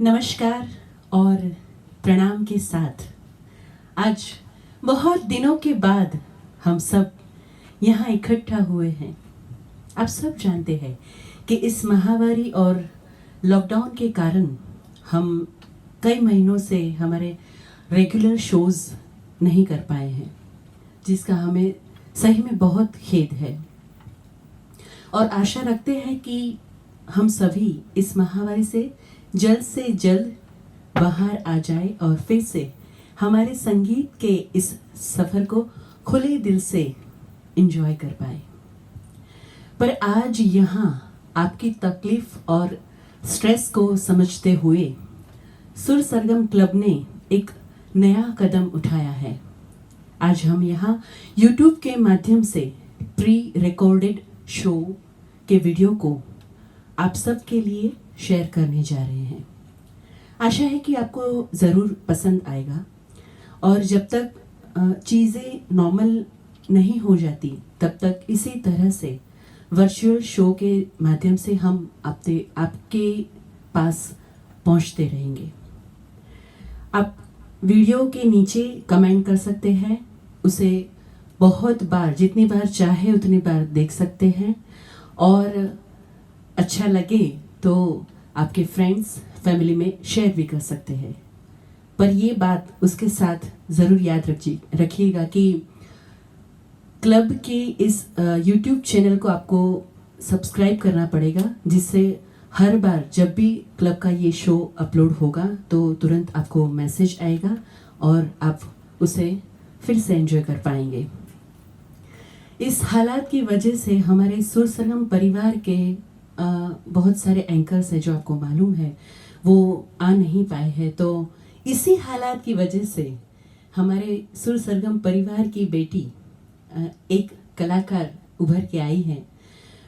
नमस्कार और प्रणाम के साथ आज बहुत दिनों के बाद हम सब यहाँ इकट्ठा हुए हैं। आप सब जानते हैं कि इस महामारी और लॉकडाउन के कारण हम कई महीनों से हमारे रेगुलर शोज़ नहीं कर पाए हैं, जिसका हमें सही में बहुत खेद है और आशा रखते हैं कि हम सभी इस महामारी से जल्द बाहर आ जाए और फिर से हमारे संगीत के इस सफ़र को खुले दिल से एंजॉय कर पाए। पर आज यहाँ आपकी तकलीफ़ और स्ट्रेस को समझते हुए सुर सरगम क्लब ने एक नया कदम उठाया है। आज हम यहाँ YouTube के माध्यम से प्री रिकॉर्डेड शो के वीडियो को आप सब के लिए शेयर करने जा रहे हैं। आशा है कि आपको ज़रूर पसंद आएगा और जब तक चीज़ें नॉर्मल नहीं हो जाती तब तक इसी तरह से वर्चुअल शो के माध्यम से हम आपके पास पहुंचते रहेंगे। आप वीडियो के नीचे कमेंट कर सकते हैं, उसे बहुत बार जितनी बार चाहे उतनी बार देख सकते हैं और अच्छा लगे तो आपके फ्रेंड्स फैमिली में शेयर भी कर सकते हैं। पर ये बात उसके साथ ज़रूर याद रखिएगा कि क्लब के इस YouTube चैनल को आपको सब्सक्राइब करना पड़ेगा, जिससे हर बार जब भी क्लब का ये शो अपलोड होगा तो तुरंत आपको मैसेज आएगा और आप उसे फिर से एंजॉय कर पाएंगे। इस हालात की वजह से हमारे सुर सरगम परिवार के बहुत सारे एंकर्स हैं जो आपको मालूम है वो आ नहीं पाए हैं, तो इसी हालात की वजह से हमारे सुर सरगम परिवार की बेटी एक कलाकार उभर के आई है।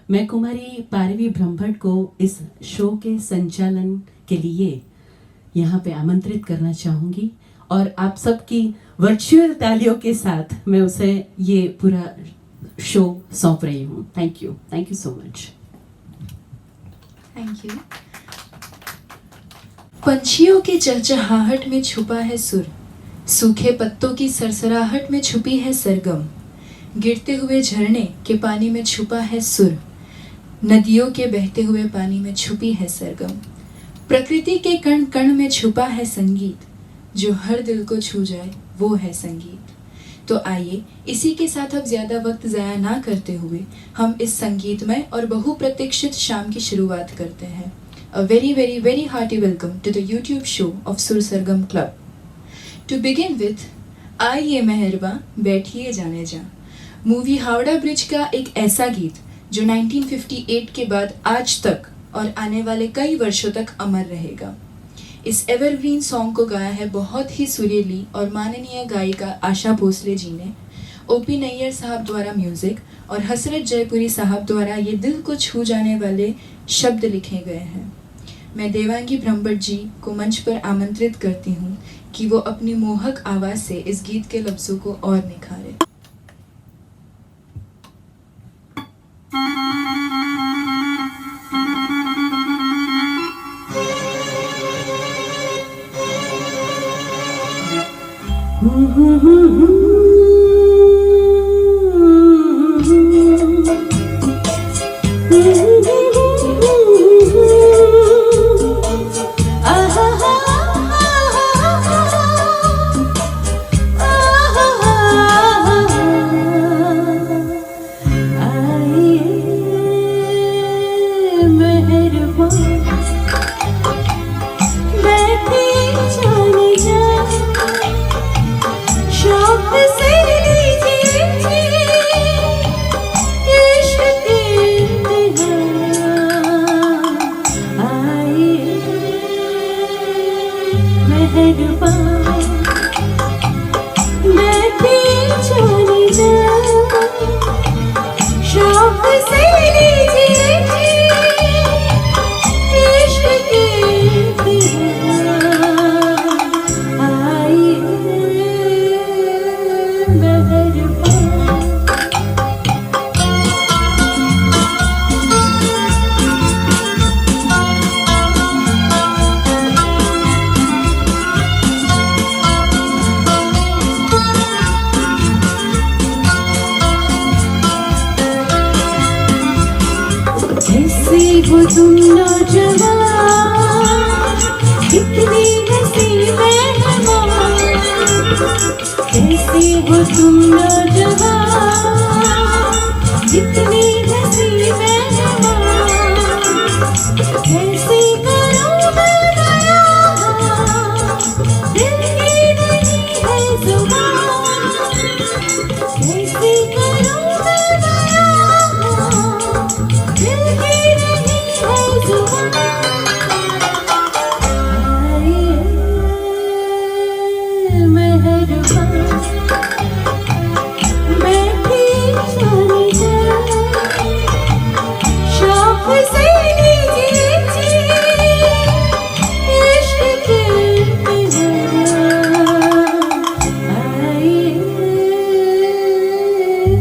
मैं कुमारी पारवी ब्रह्मभट्ट को इस शो के संचालन के लिए यहाँ पे आमंत्रित करना चाहूँगी और आप सबकी वर्चुअल तालियों के साथ मैं उसे ये पूरा शो सौंप रही हूँ। Thank you so much. Thank you. पंछियों की चहचहाहट में छुपा है सुर, सूखे पत्तों की सरसराहट में छुपी है सरगम, गिरते हुए झरने के पानी में छुपा है सुर, नदियों के बहते हुए पानी में छुपी है सरगम, प्रकृति के कण कण में छुपा है संगीत, जो हर दिल को छू जाए वो है संगीत। तो आइए इसी के साथ अब ज्यादा वक्त ज़ाया ना करते हुए हम इस संगीतमय और बहुप्रतीक्षित शाम की शुरुआत करते हैं। A very very very hearty welcome to the YouTube show of Sur Sargam Club. To begin with, आइए मेहरबा बैठिए जाने जा, मूवी हावड़ा ब्रिज का एक ऐसा गीत जो 1958 के बाद आज तक और आने वाले कई वर्षों तक अमर रहेगा। इस एवरग्रीन सॉन्ग को गाया है बहुत ही सुरीली और माननीय गायिका आशा भोसले जी ने। ओपी नैयर साहब द्वारा म्यूजिक और हसरत जयपुरी साहब द्वारा ये दिल को छू जाने वाले शब्द लिखे गए हैं। मैं देवांगी ब्रह्मभट्ट जी को मंच पर आमंत्रित करती हूँ कि वो अपनी मोहक आवाज़ से इस गीत के लफ्ज़ों को और निखारे। हो तुम नौजवान, कितनी हंसी मेहमान, कैसे हो तुम नौजवान, कितनी हंसी मेहमान, कैसे करूं मैं बयां, दिल की नहीं है जुबान, कैसे करूं मैं बयां, दिल की नहीं है जुबान। आए मेहरबान, बैठी जाने जा, शौक से लीजिए जी, इश्क के इम्तिहान। आए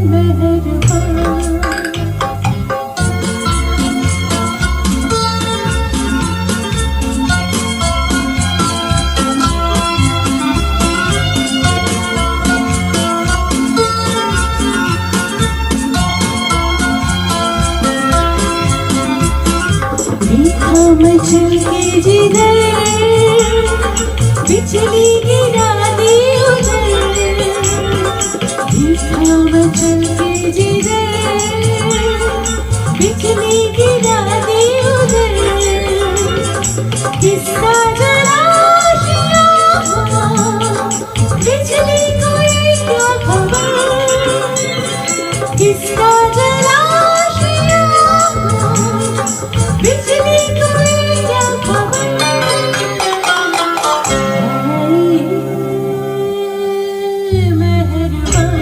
मेहरबान। देखा मैं चल के जिधर, बिजली गिरा दी उधर, देखा मैं चल के जिधर, बिजली गिरा दी उधर, किसका जरा आशिया हुआ, बिजली को ये क्या खबर, किसका जरा आशिया हुआ, बिजली को ये क्या खबर। आए मेहरबान,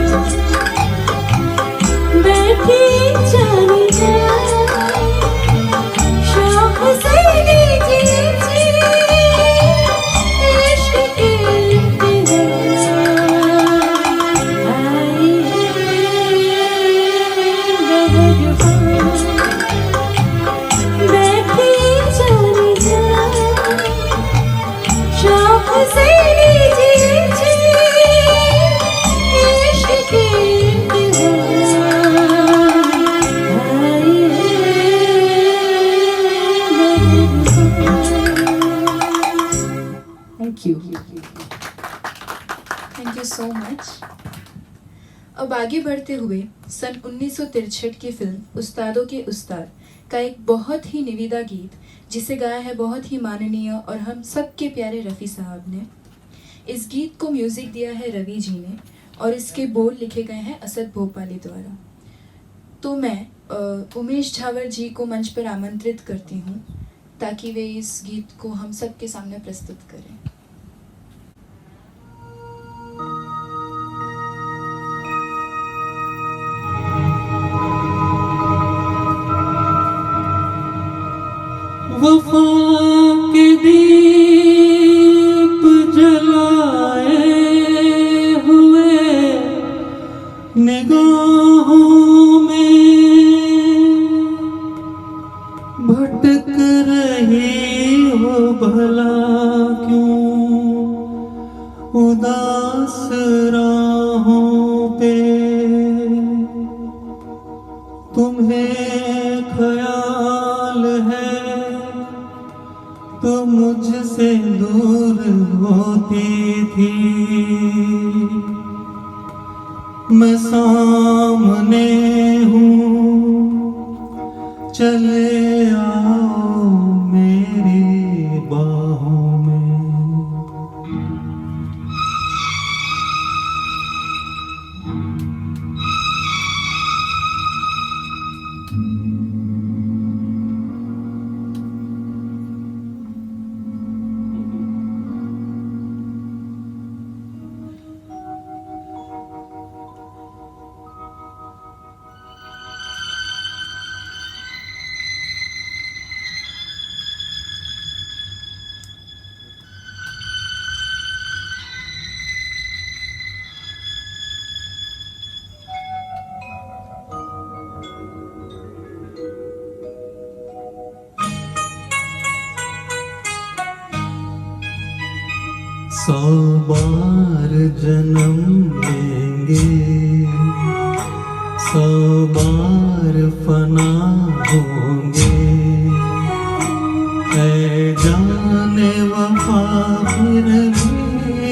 बैठी जाने जा, शौक से लीजिए जी, इश्क के इम्तिहान। आए मेहरबान, बैठी जाने जा, शौक से लीजिए जी, इश्क के इम्तिहान। आए मेहरबान। Thank you. Thank you so much. अब आगे बढ़ते हुए सन 1963 की फिल्म उस्तादों के उस्ताद का एक बहुत ही निविदा गीत, जिसे गाया है बहुत ही माननीय और हम सबके प्यारे रफ़ी साहब ने। इस गीत को म्यूज़िक दिया है रवि जी ने और इसके बोल लिखे गए हैं असद भोपाली द्वारा। तो मैं उमेश झावर जी को मंच पर आमंत्रित करती हूँ ताकि वे इस गीत को हम सबके सामने प्रस्तुत करें। वफा के दीप जलाए हुए निगाहों में भटक रही हो भला क्यों उदास राहों पे, तुम्हें ख्याल है तो मुझसे दूर होती थी, मैं सामने हूँ चले आओ मेरी बाहों में। सौ बार जन्म लेंगे, सौ बार फना होंगे, जाने वफा फिर भी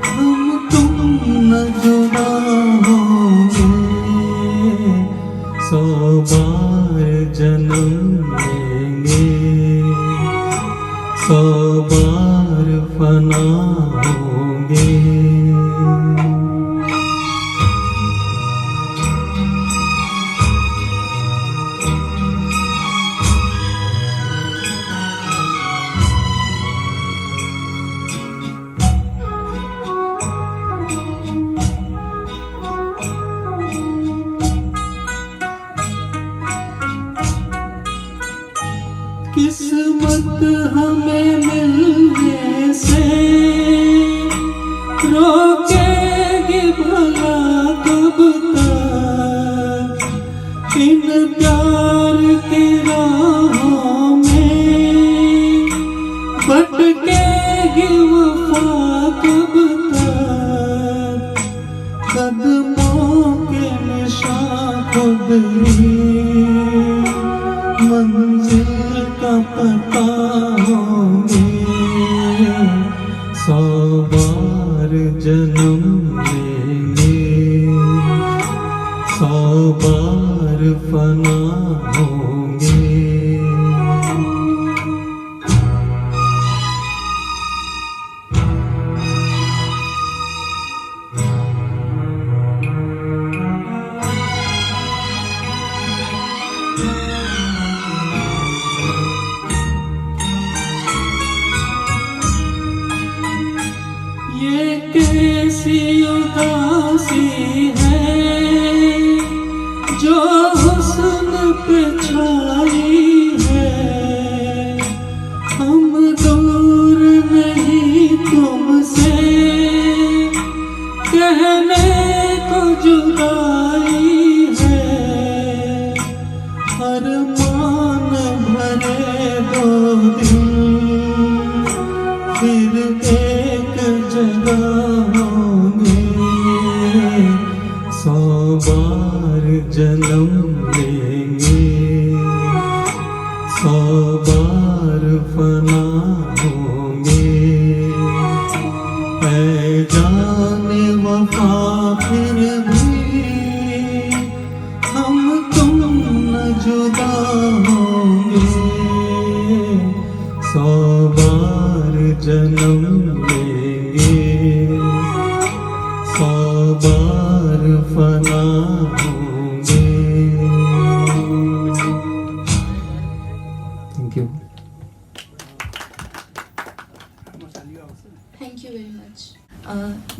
हम तुम न जुदा होंगे, 100 बार जन्म लेंगे, 100 बार फना होंगे। किस्मत हमें मिलने से रोकेगी भला कब तक, इन प्यार की राहों में भटकेगी वफा कब तक, कदमों के निशान खुद ही मंजिल का पता होंगे, 100 बार जन्म लेंगे, 100 बार फना होंगे। ये कैसी उदासी है जो हुस्न पे छाई है, हम दूर नहीं तुमसे कहने को जुदाई है, अरमान भरे 2 दिन फिर एक जगह होंगे, 100 बार जन्म लेंगे, 100 बार फना होंगे। ऐ जाने वफा फिर भी हम तुम न जुदा होंगे, 100 बार जन्म लेंगे, 100 बार फना होंगे। Thank you. Thank you very much.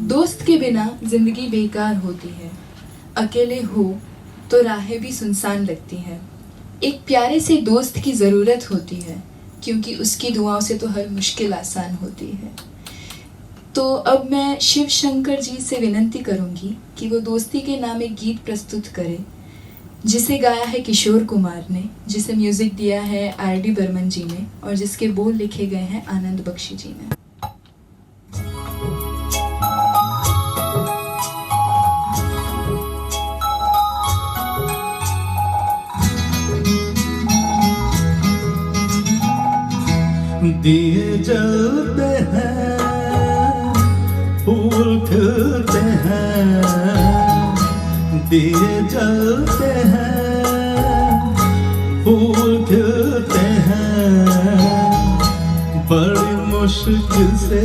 दोस्त के बिना जिंदगी बेकार होती है, अकेले हो तो राहें भी सुनसान लगती हैं। एक प्यारे से दोस्त की ज़रूरत होती है, क्योंकि उसकी दुआओं से तो हर मुश्किल आसान होती है। तो अब मैं शिव शंकर जी से विनती करूंगी कि वो दोस्ती के नाम एक गीत प्रस्तुत करें, जिसे गाया है किशोर कुमार ने, जिसे म्यूज़िक दिया है RD बर्मन जी ने, और जिसके बोल लिखे गए हैं आनंद बख्शी जी ने। दिए जलते हैं, फूल खिलते हैं, दिए जलते हैं, फूल खिलते हैं, बड़ी मुश्किल से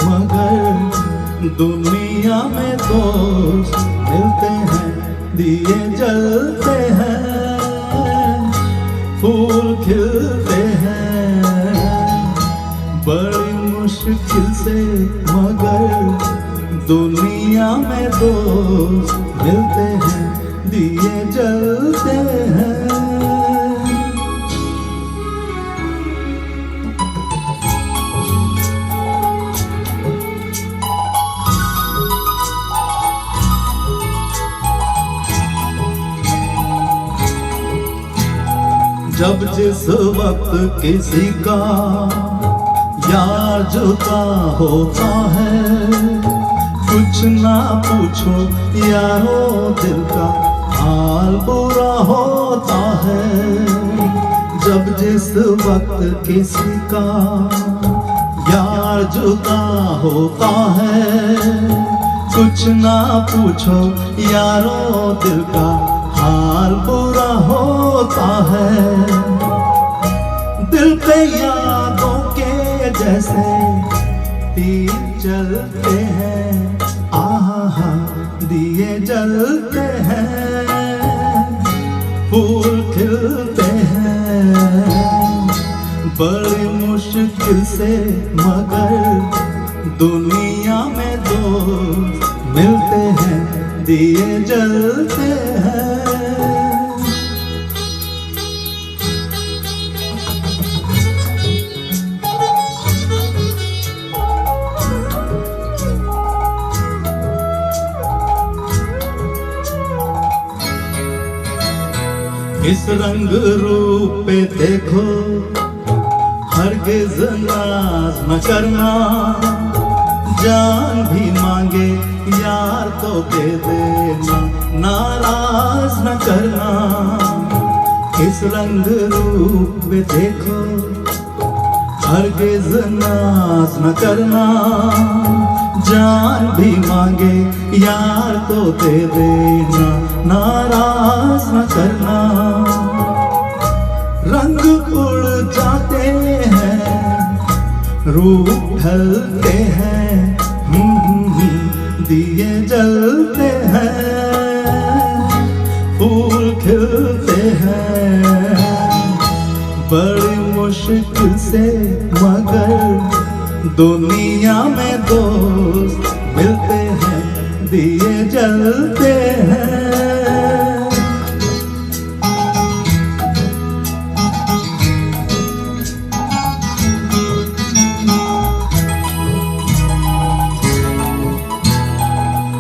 मगर दुनिया में दोस्त मिलते हैं। दिए जलते हैं, फूल खिलते हैं, बड़ी मुश्किल से मगर दुनिया में दोस्त मिलते हैं। दिए जलते हैं। जब जिस वक्त किसी का यार जुदा होता है, कुछ ना पूछो यारो दिल का हाल बुरा होता है। जब जिस वक्त किसी का यार जुदा होता है, कुछ ना पूछो यारो दिल का हाल बुरा होता है। दिल पे यादों के जैसे तीर चलते हैं, आहा दिए जलते हैं, फूल खिलते हैं, बड़ी मुश्किल से मगर दुनिया में दोस्त मिलते हैं, दिए जलते हैं। इस रंग रूप पे देखो, हरगिज नाज न करना, जान भी मांगे यार तो दे देना, नाराज न करना। इस रंग रूप पे देखो, हरगिज नाज न करना, जान भी मांगे यार तो दे देना, नाराज न करना। रंग उड़ जाते हैं, रूप ढलते हैं, दिए जलते हैं, फूल खिलते हैं, बड़ी मुश्किल से मगर दुनिया में दोस्त मिलते हैं, दिए जलते हैं।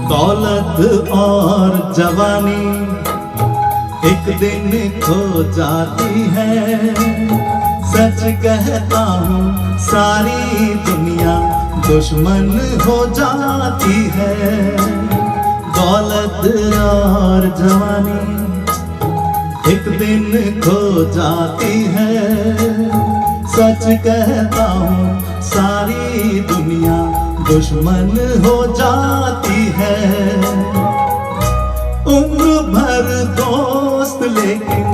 दौलत और जवानी एक दिन खो जाती है, सच कहता हूँ सारी दुनिया दुश्मन हो जाती है। दौलत और जवानी एक दिन खो जाती है, सच कहता हूँ सारी दुनिया दुश्मन हो जाती है। उम्र भर दोस्त लेकिन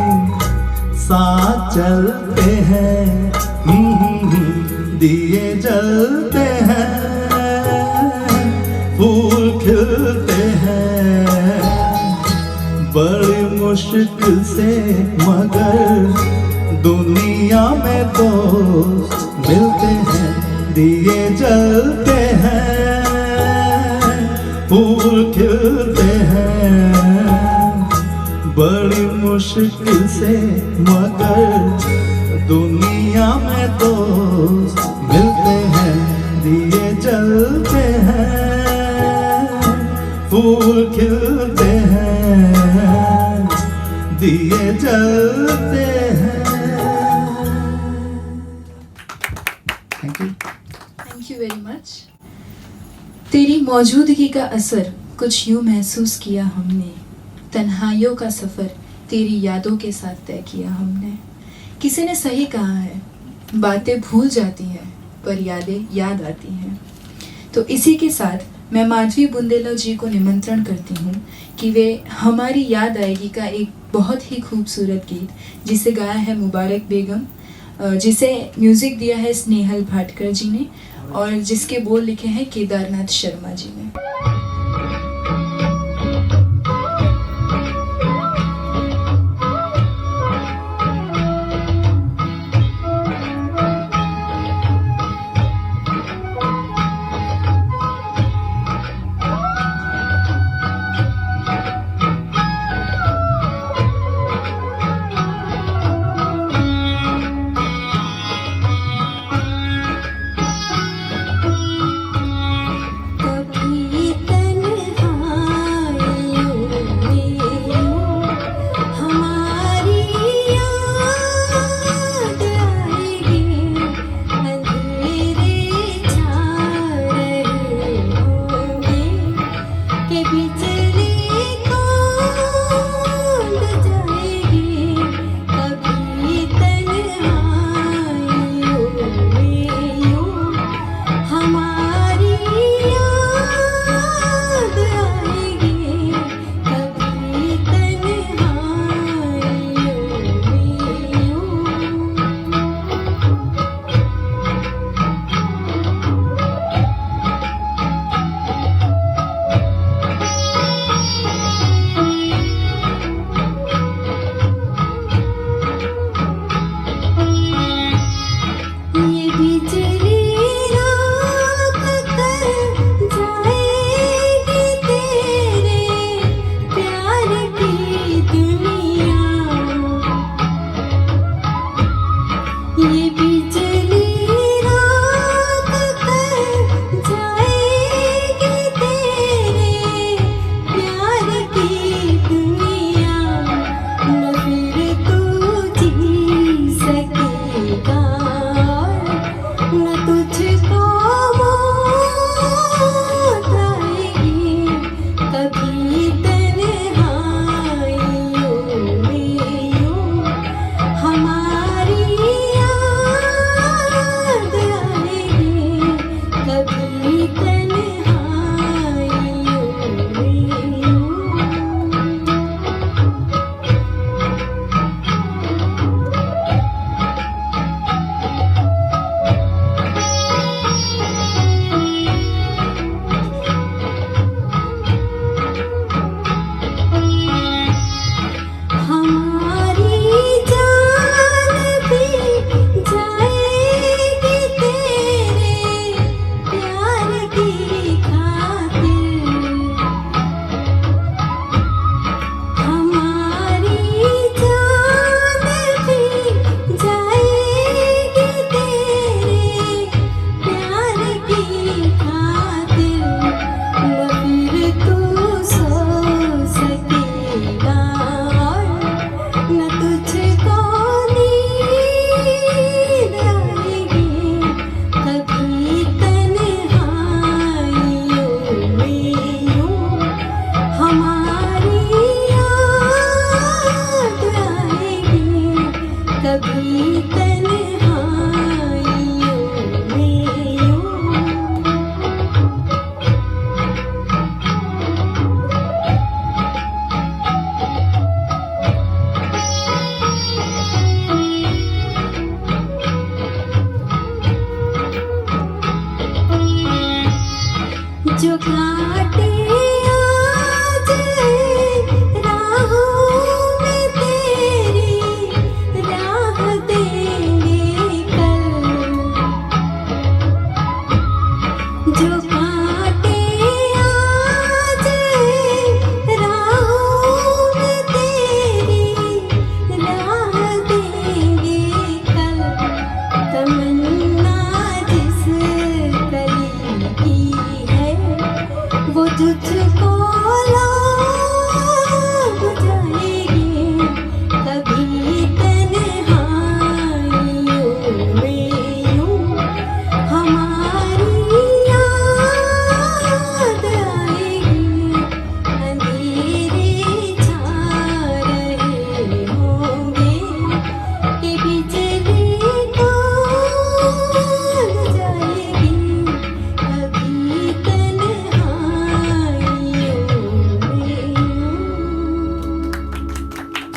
साथ चलते हैं, दिए जलते हैं, फूल खिलते हैं, बड़ी मुश्किल से मगर दुनिया में दोस्त मिलते हैं, दिए जलते हैं, फूल खिलते हैं, बड़ी मुश्किल से मगर दुनिया में दोस्त मिलते हैं, दिए जलते हैं, फूल खिलते हैं, दिए जलते हैं। Thank you. Thank you very much. तेरी मौजूदगी का असर कुछ यूं महसूस किया हमने, तन्हाइयों का सफ़र तेरी यादों के साथ तय किया हमने। किसी ने सही कहा है, बातें भूल जाती हैं पर यादें याद आती हैं। तो इसी के साथ मैं माधवी बुंदेला जी को निमंत्रण करती हूँ कि वे हमारी याद आएगी का एक बहुत ही खूबसूरत गीत जिसे गाया है मुबारक बेगम, जिसे म्यूज़िक दिया है स्नेहल भाटकर जी ने और जिसके बोल लिखे हैं केदारनाथ शर्मा जी ने। कभी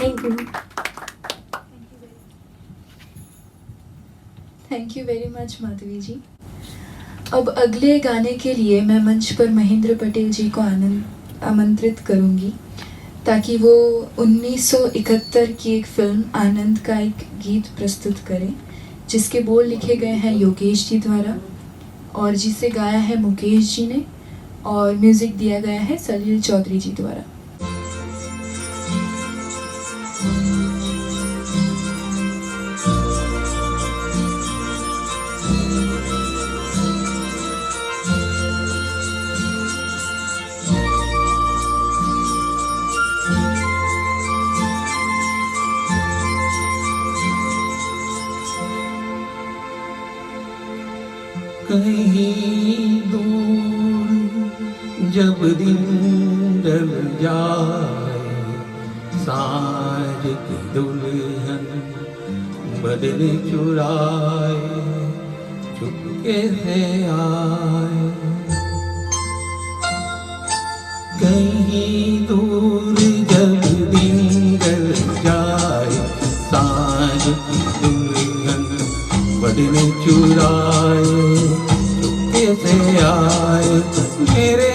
thank you. Thank you very much Madhavi ji. अब अगले गाने के लिए मैं मंच पर महेंद्र पटेल जी को आमंत्रित करूंगी ताकि वो 1971 की एक फिल्म आनंद का एक गीत प्रस्तुत करें जिसके बोल लिखे गए हैं योगेश जी द्वारा और जिसे गाया है मुकेश जी ने और म्यूजिक दिया गया है सलील चौधरी जी द्वारा। कहीं दूर जब दिन ढल जाए साँझ की दुल्हन बदले चुराए चुपके से आए। कहीं दूर जब दिन ढल जाए साँझ की दुल्हन बदले चुराए चुपके से आए। मेरे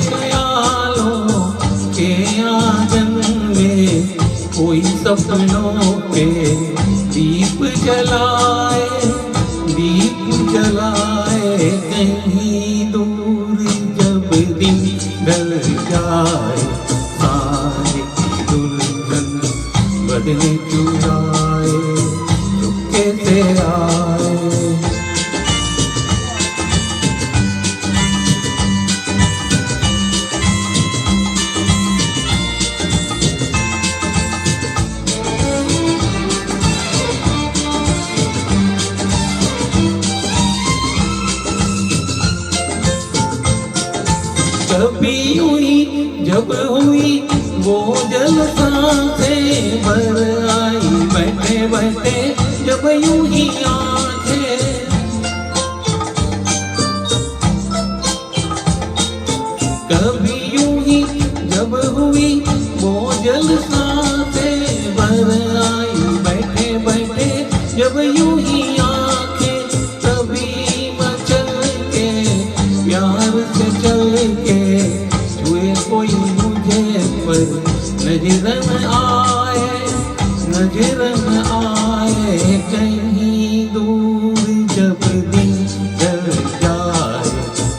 ख्यालों के आंगन में कोई सपनों पे दीप जलाए कहीं दूर जब दिन ढल जाए साँझ की दुल्हन बदले चुराए चुपके से आए। कभी हुई जब हुई वो जलसाएं भर आई बैठे बैठे जब यूं ही आंखें। कभी यूं ही जब हुई वो जलसाएं भर आई बैठे बैठे जब यूं ही आंखें। तभी मचल के प्यार से चल के छुए कोई मुझे पर नजर न आए कहीं दूर जब दिन ढल जाए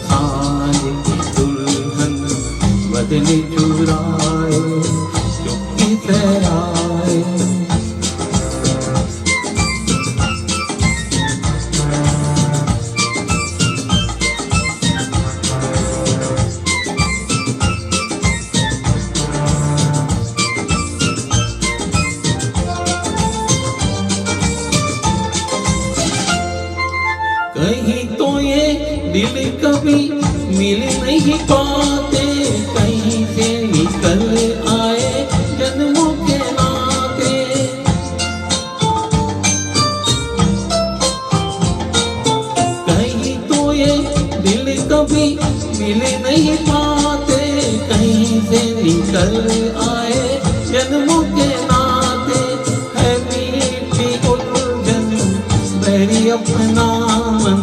साँझ की दुल्हन बदले चुराए चुपके से आए। कहीं तो ये दिल कभी मिल नहीं पाते कहीं से निकल आए जन्मों के नाते। कहीं तो ये दिल कभी मिल नहीं पाते कहीं से निकल आए जन्मों के नाते। है मीठी उलझन मेरी अपना मन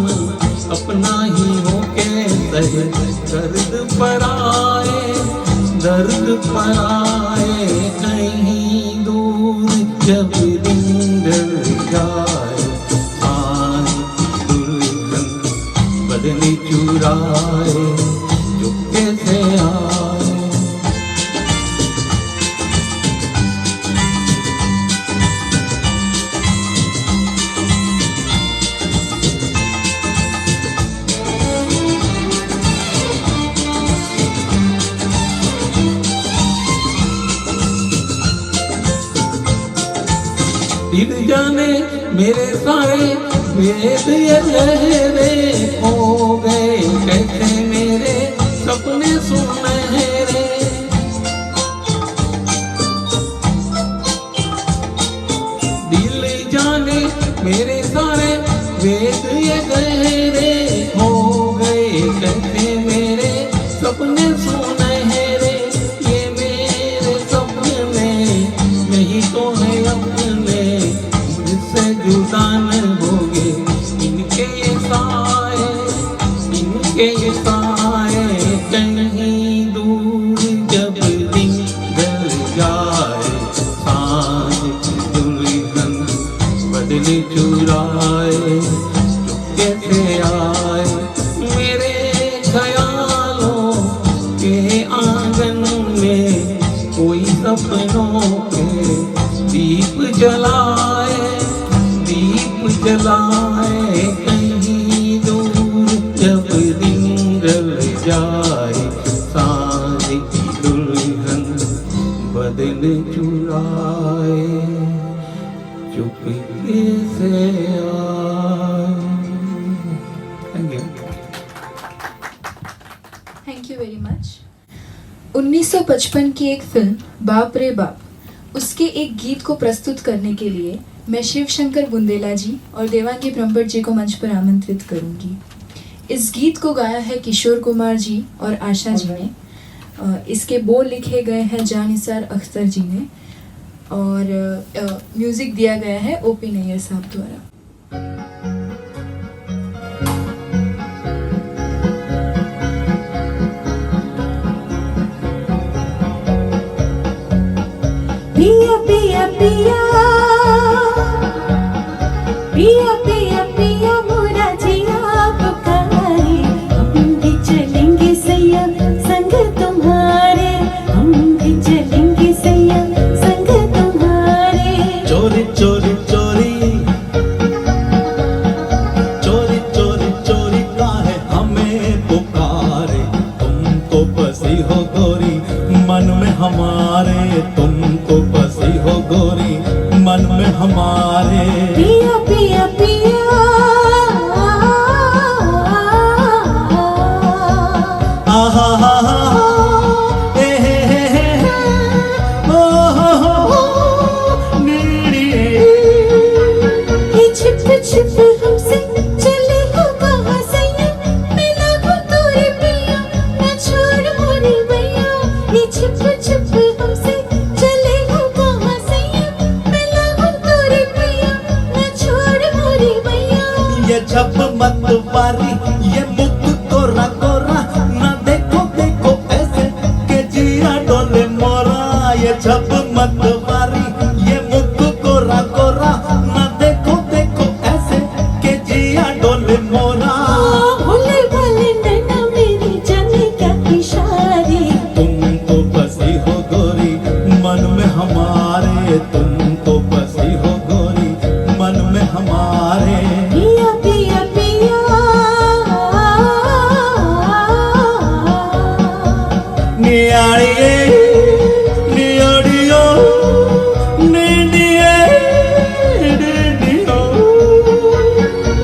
अपना ही हो के सहे दर्द पर आए कहीं दूर जब दिन ढल जाए साँझ की दुल्हन बदले चुराए चुपके से आए। दिल जाने मेरे सारे वेद ये लहरे हो गए कैसे मेरे सपने सुनहरे। दिल जाने मेरे सारे वेद ये गहरे हो गए कैसे मेरे सपने सुनहरे। ये मेरे सपने नहीं चुराए, कैसे आए मेरे ख्यालों के आंगन में, कोई सपनों के दीप जलाए, दीप जलाए कहीं दूर जब दिन ढल जाए, सांझ की दुल्हन बदन चुराए, चुपके से आए। Thank you. Thank you very much. 1955 की एक फिल्म बाप रे बाप, उसके एक गीत को प्रस्तुत करने के लिए मैं शिव शंकर बुंदेला जी और देवांगी ब्रह्मभट्ट जी को मंच पर आमंत्रित करूंगी। इस गीत को गाया है किशोर कुमार जी और आशा जी ने। इसके बोल लिखे गए हैं जानिसार अख्तर जी ने और म्यूजिक दिया गया है ओपी नैयर साहब द्वारा। पिया पिया पिया पिया पिया पिया मोरा जिया पुकारे, हम भी चलेंगे सैया संग तुम्हारे, हम भी चलेंगे सैया संग तुम्हारे। चोरी चोरी चोरी चोरी चोरी चोरी काहे हमें पुकारे, तुम तो बसी हो गोरी मन में हमारे, तुम तो बसी हो गोरी मन में हमारे। पिया पिया पिया आहा हा हा ए हे ओ हो नीड़िए। ये छिप छिप हमसे चले हो कहाँ सैया, मैं लागू तोरे पिया न छोड़ मोरे भैया। ये छिप छिप हमसे चले हो कहाँ सैया, मैं लागू तोरे पिया न छोड़ मोरे भैया। ये जब मत वारी ये मुख कोरा कोरा, ना देखो देखो ऐसे के जिया डोले मोरा। ये जब मत वारी ये मुख कोरा कोरा, ना देखो देखो ऐसे के जिया डोले मोरा। भोले भाले नैना मेरी जाने क्या इशारे, तुम तो बसी हो गोरी मन में हमारे, तुम तो बसी हो गोरी मन में हमारे। पिया पिया पिया नियाड़िए नियाड़ियो निडिए डिडियो।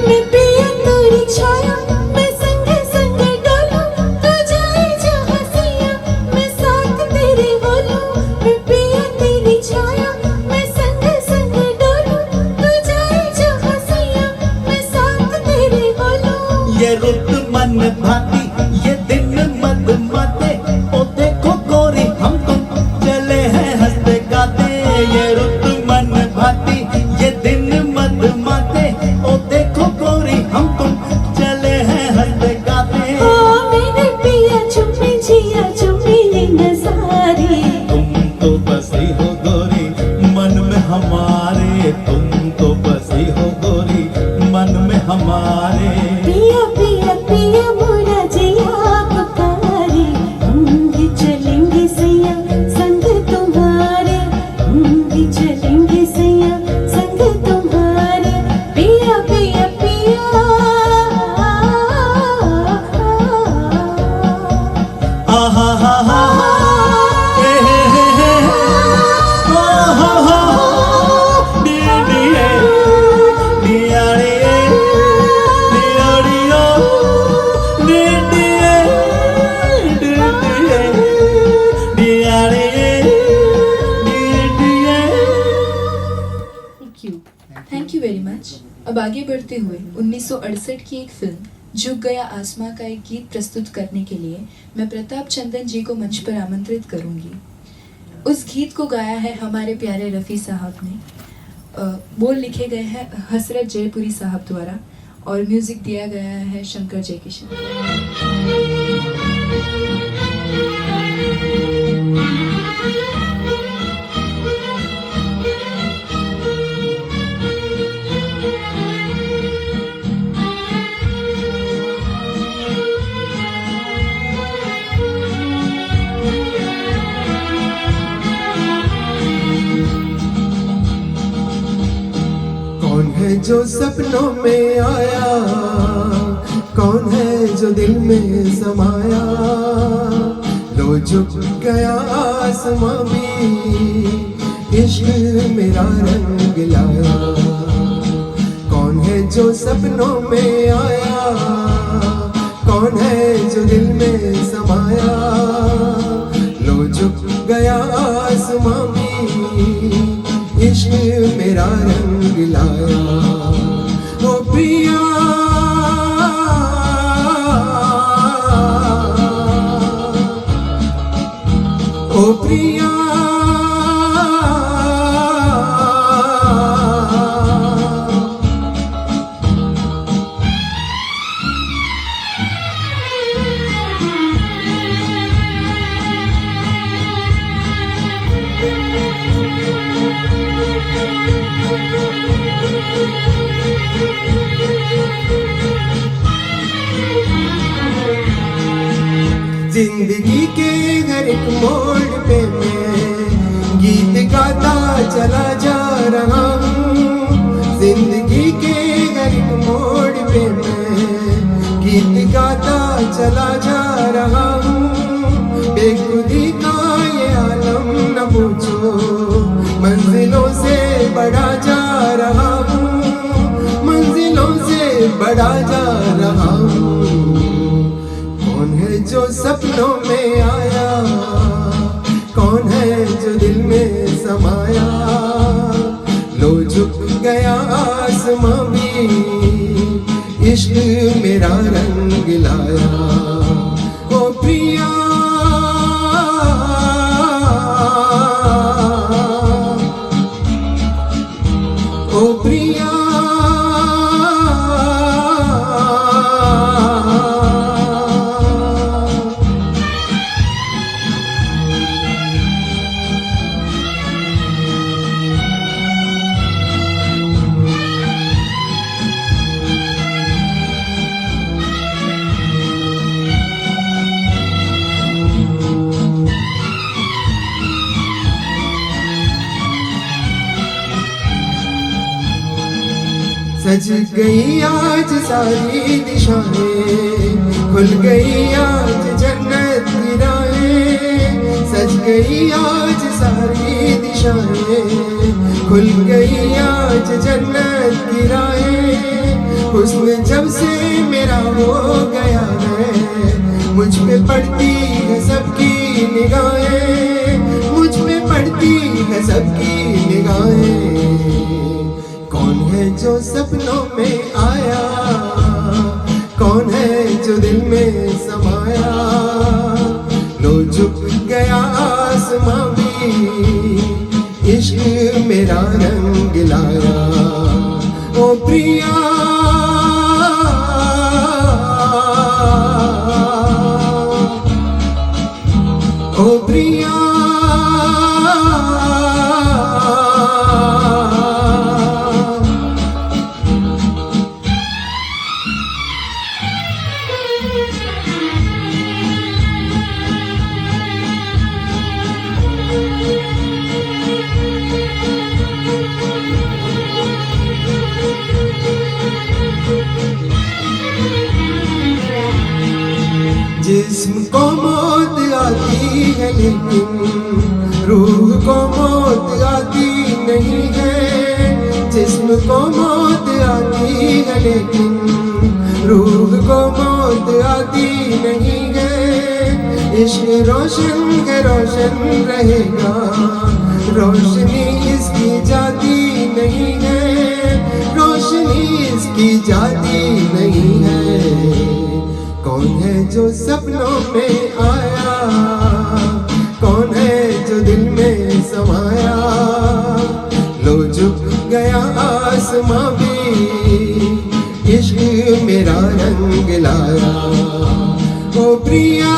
मैं पिया तोरी छाया, मैं संग संग डोलूं, तू जाए जहाँ सैया मैं साथ तेरे बोलूं। मैं पिया तेरी छाया, मैं संग संग डोलूं, तू जाए जहाँ सैया मैं साथ तेरे बोलूं। ये रुत मन भाती ये दिन मत माते, ओ देखो गोरी हम तुम चले हैं हंसते गाते। ये रुत मन भाती ये दिन मत माते, ओ देखो गोरी हम तुम चले हैं हंसते गाते। ओ मेरे पिया चुम्मी जिया चुम्मी ये नजारे, तुम तो बसी हो गोरी मन में हमारे, तुम तो बसी हो गोरी मन में हमारे। पिया पिया पिया मोरा जिया पुकारे, हम भी चलेंगे सैया संग तुम्हारे, हम भी चलेंगे सैया संग तुम्हारे। पिया पिया पिया आहा हा हा ए हे ओ हो हो डिडिए नियाड़िए नियाड़ियो डिडिए डिडिए नियाड़िए डिडिए। Thank you very much. अब आगे बढ़ते हुए 1968 की एक फिल्म झुक गया आसमां का एक गीत प्रस्तुत करने के लिए मैं प्रताप चंदन जी को मंच पर आमंत्रित करूंगी। उस गीत को गाया है हमारे प्यारे रफ़ी साहब ने। बोल लिखे गए हैं हसरत जयपुरी साहब द्वारा और म्यूजिक दिया गया है शंकर जयकिशन। जो सपनों में आया, कौन है जो दिल में समाया। लो झुक गया आसमां भी, इश्क मेरा रंग लाया। कौन है जो सपनों में आया, कौन है जो दिल में समाया। लो झुक गया आसमां भी, इश्क मेरा रंग लाया। ओ प्रिया ओ प्रिया जिंदगी के हर एक मोड़ पे मैं गीत गाता चला जा रहा हूँ। जिंदगी के हर एक मोड़ पे मैं गीत गाता चला जा रहा हूँ। बेखुदी का ये आलम न पूछो, मंजिलों से बढ़ा जा रहा हूँ। मंजिलों से बढ़ा जा रहा हूँ। कौन है जो सपनों में आया, कौन है जो दिल में समाया। लो झुक गया आसमां भी, इश्क मेरा रंग लाया। ओ प्रिया ओ प्रिया सज गई आज सारी दिशाएं, खुल गई आज जन्नत की राहें। सज गई आज सारी दिशाएं, खुल गई आज जन्नत की राहें। हुस्न जब से मेरा हो गया है, मुझ पे पड़ती है सबकी निगाहें। मुझ पे पड़ती है सबकी निगाहें। कौन है जो सपनों में आया, कौन है जो दिल में समाया। लो झुक गया आसमां भी, इश्क मेरा रंग लाया। ओ प्रिया ओ प्रिया जिस्म को मौत आती है लेकिन रूह को मौत आती नहीं है। जिस्म को मौत आती है लेकिन रूह को मौत आती नहीं है। इश्क रोशन है रोशन रहेगा, रोशनी इसकी जाती नहीं है। रोशनी इसकी जाती नहीं है। कौन है जो सपनों में आया, कौन है जो दिल में समाया। लो झुक गया आसमां भी, इश्क मेरा रंग लाया। ओ प्रिया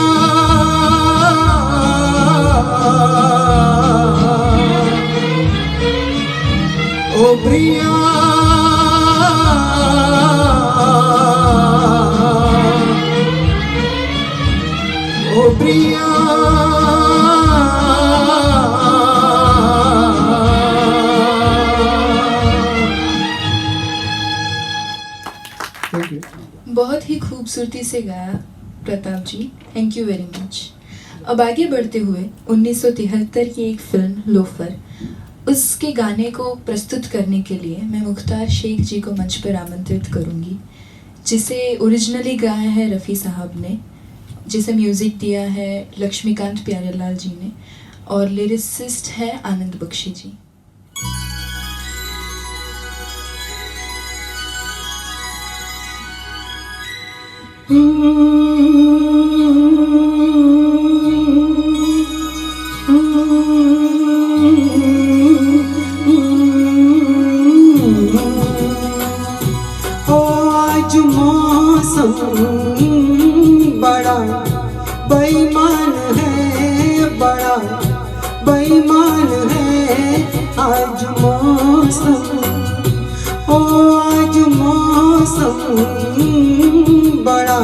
ओ प्रिया ओ प्रिया बहुत ही खूबसूरती से गाया प्रताप जी, थैंक यू वेरी मच। अब आगे बढ़ते हुए 1973 की एक फिल्म लोफर, उसके गाने को प्रस्तुत करने के लिए मैं मुख्तार शेख जी को मंच पर आमंत्रित करूंगी, जिसे ओरिजिनली गाया है रफ़ी साहब ने, जिसे म्यूज़िक दिया है लक्ष्मीकांत प्यारेलाल जी ने, और लिरिसिस्ट है आनंद बख्शी जी। आज मौसम बड़ा बेईमान है, बड़ा बेईमान है आज मौसम। ओ आज मौसम बड़ा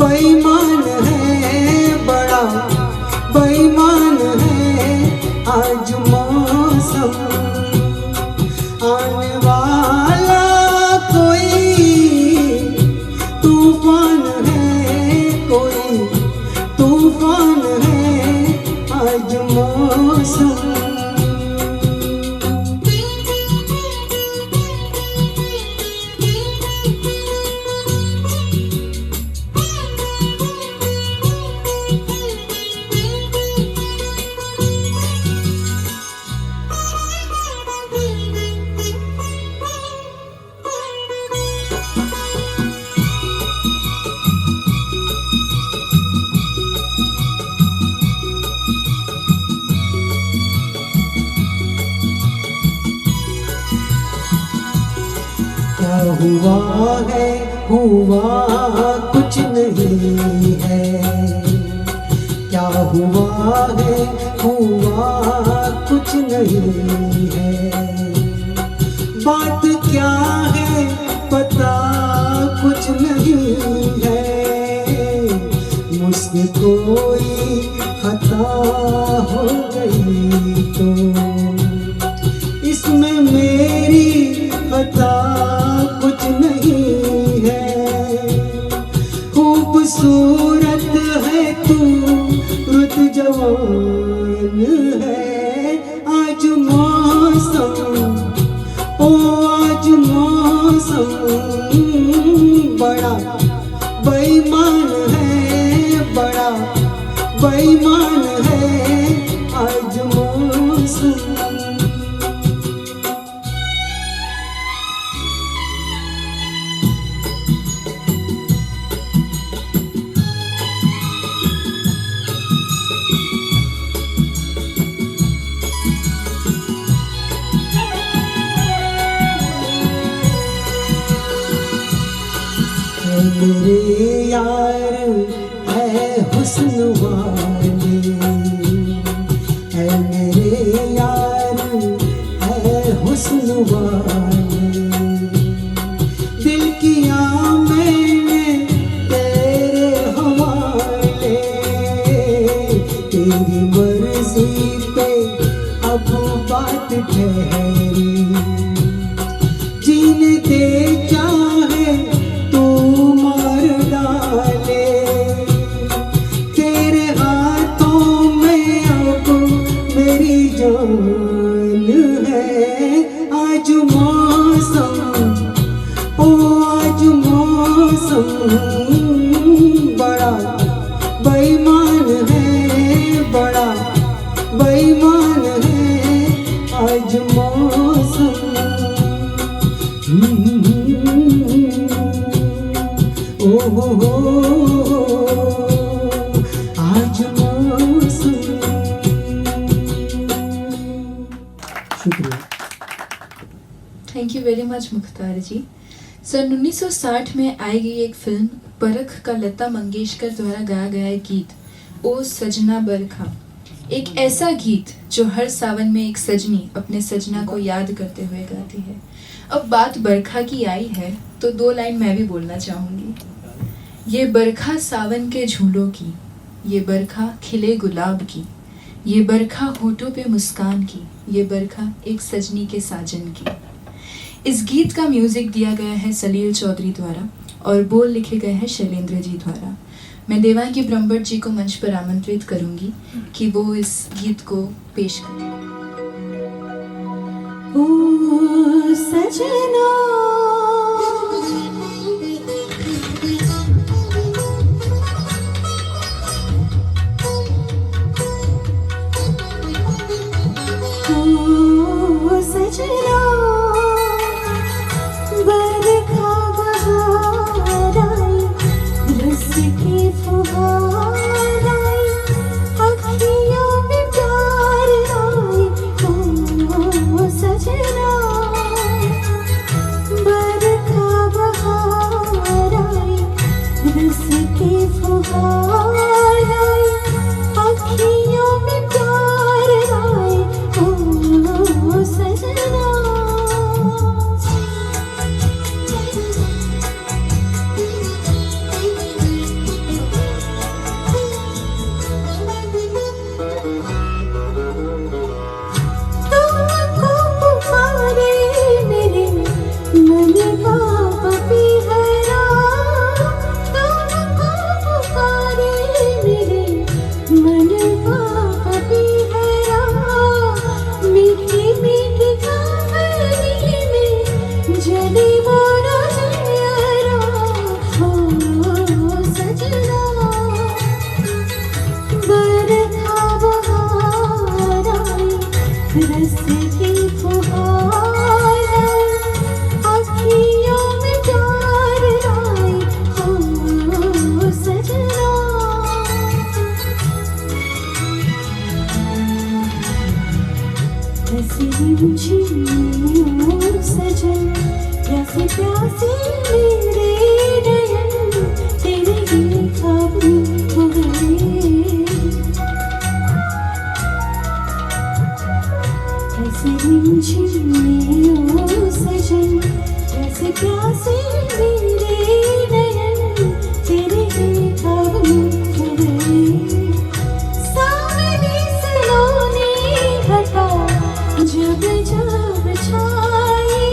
बेईमान है, बड़ा बेईमान है आज मौसम। आने वाला कोई तूफान है, कोई तूफान है आज मौसम। क्या हुआ है, हुआ कुछ नहीं है। क्या हुआ है, हुआ कुछ नहीं है। बात क्या है पता कुछ नहीं है। मुझसे कोई खता हो गई तो इसमें मेरी खता कुछ नहीं है। खूबसूरत है तू, रुत जवान है आज मौसम। ओ आज मौसम बड़ा बेईमान है, बड़ा बेईमान है आज मौसम। मेरे यार है हुस्न वाले, है मेरे यार है हुस्न वाले। दिल किया मैंने तेरे हवाले, तेरी मर्जी पे अब बात ठहरी। जीने दे चाहे तू मार डाले, तेरे हाथों में अब मेरी जान है आज मौसम। ओ आज मौसम बड़ा बेईमान है, बड़ा बेईमान है आज मौसम। ओ आज मौसम। शुक्रिया। Thank you very much Mukhtar ji. सन 1960 में आई गई एक फिल्म परख का लता मंगेशकर द्वारा गाया गया एक गीत ओ सजना बरखा, एक ऐसा गीत जो हर सावन में एक सजनी अपने सजना को याद करते हुए गाती है। अब बात बरखा की आई है तो 2 लाइन मैं भी बोलना चाहूँगी। ये बरखा सावन के झूलों की, ये बरखा खिले गुलाब की, ये बरखा होठों पे मुस्कान की, ये बरखा एक सजनी के साजन की। इस गीत का म्यूजिक दिया गया है सलील चौधरी द्वारा और बोल लिखे गए हैं शैलेंद्र जी द्वारा। मैं देवांगी ब्रह्मभट्ट जी को मंच पर आमंत्रित करूंगी कि वो इस गीत को पेश करें। ओ सजना ओ सजना बरखा बहार आई, रस की फुहार आई, अखियों में प्यार आई। ओ सजना बरखा बहार आई, रस की फुहार आई, अखियों में प्यार आई। ओ सजना तुमको पुकारे मेरे मन का पपीहरा, तुमको पुकारे मेरे मन का पपीहरा, मीठी मीठी कहानी में जली मोरा जयरा। ओ सजना बरखा बहार आई, रस की फुहार आई, अखियों में प्यार आई। ओ सजना ऐसी रिमझिम सजन, प्यासे प्यासे मेरे नयन, तेरे ही ख्वाब हो गए। ऐसे रिमझिम सजन, प्यासे प्यासे मेरे नयन, तेरे ही ख्वाब हो गए। सावनी सलोनी घटा जब जब छाई,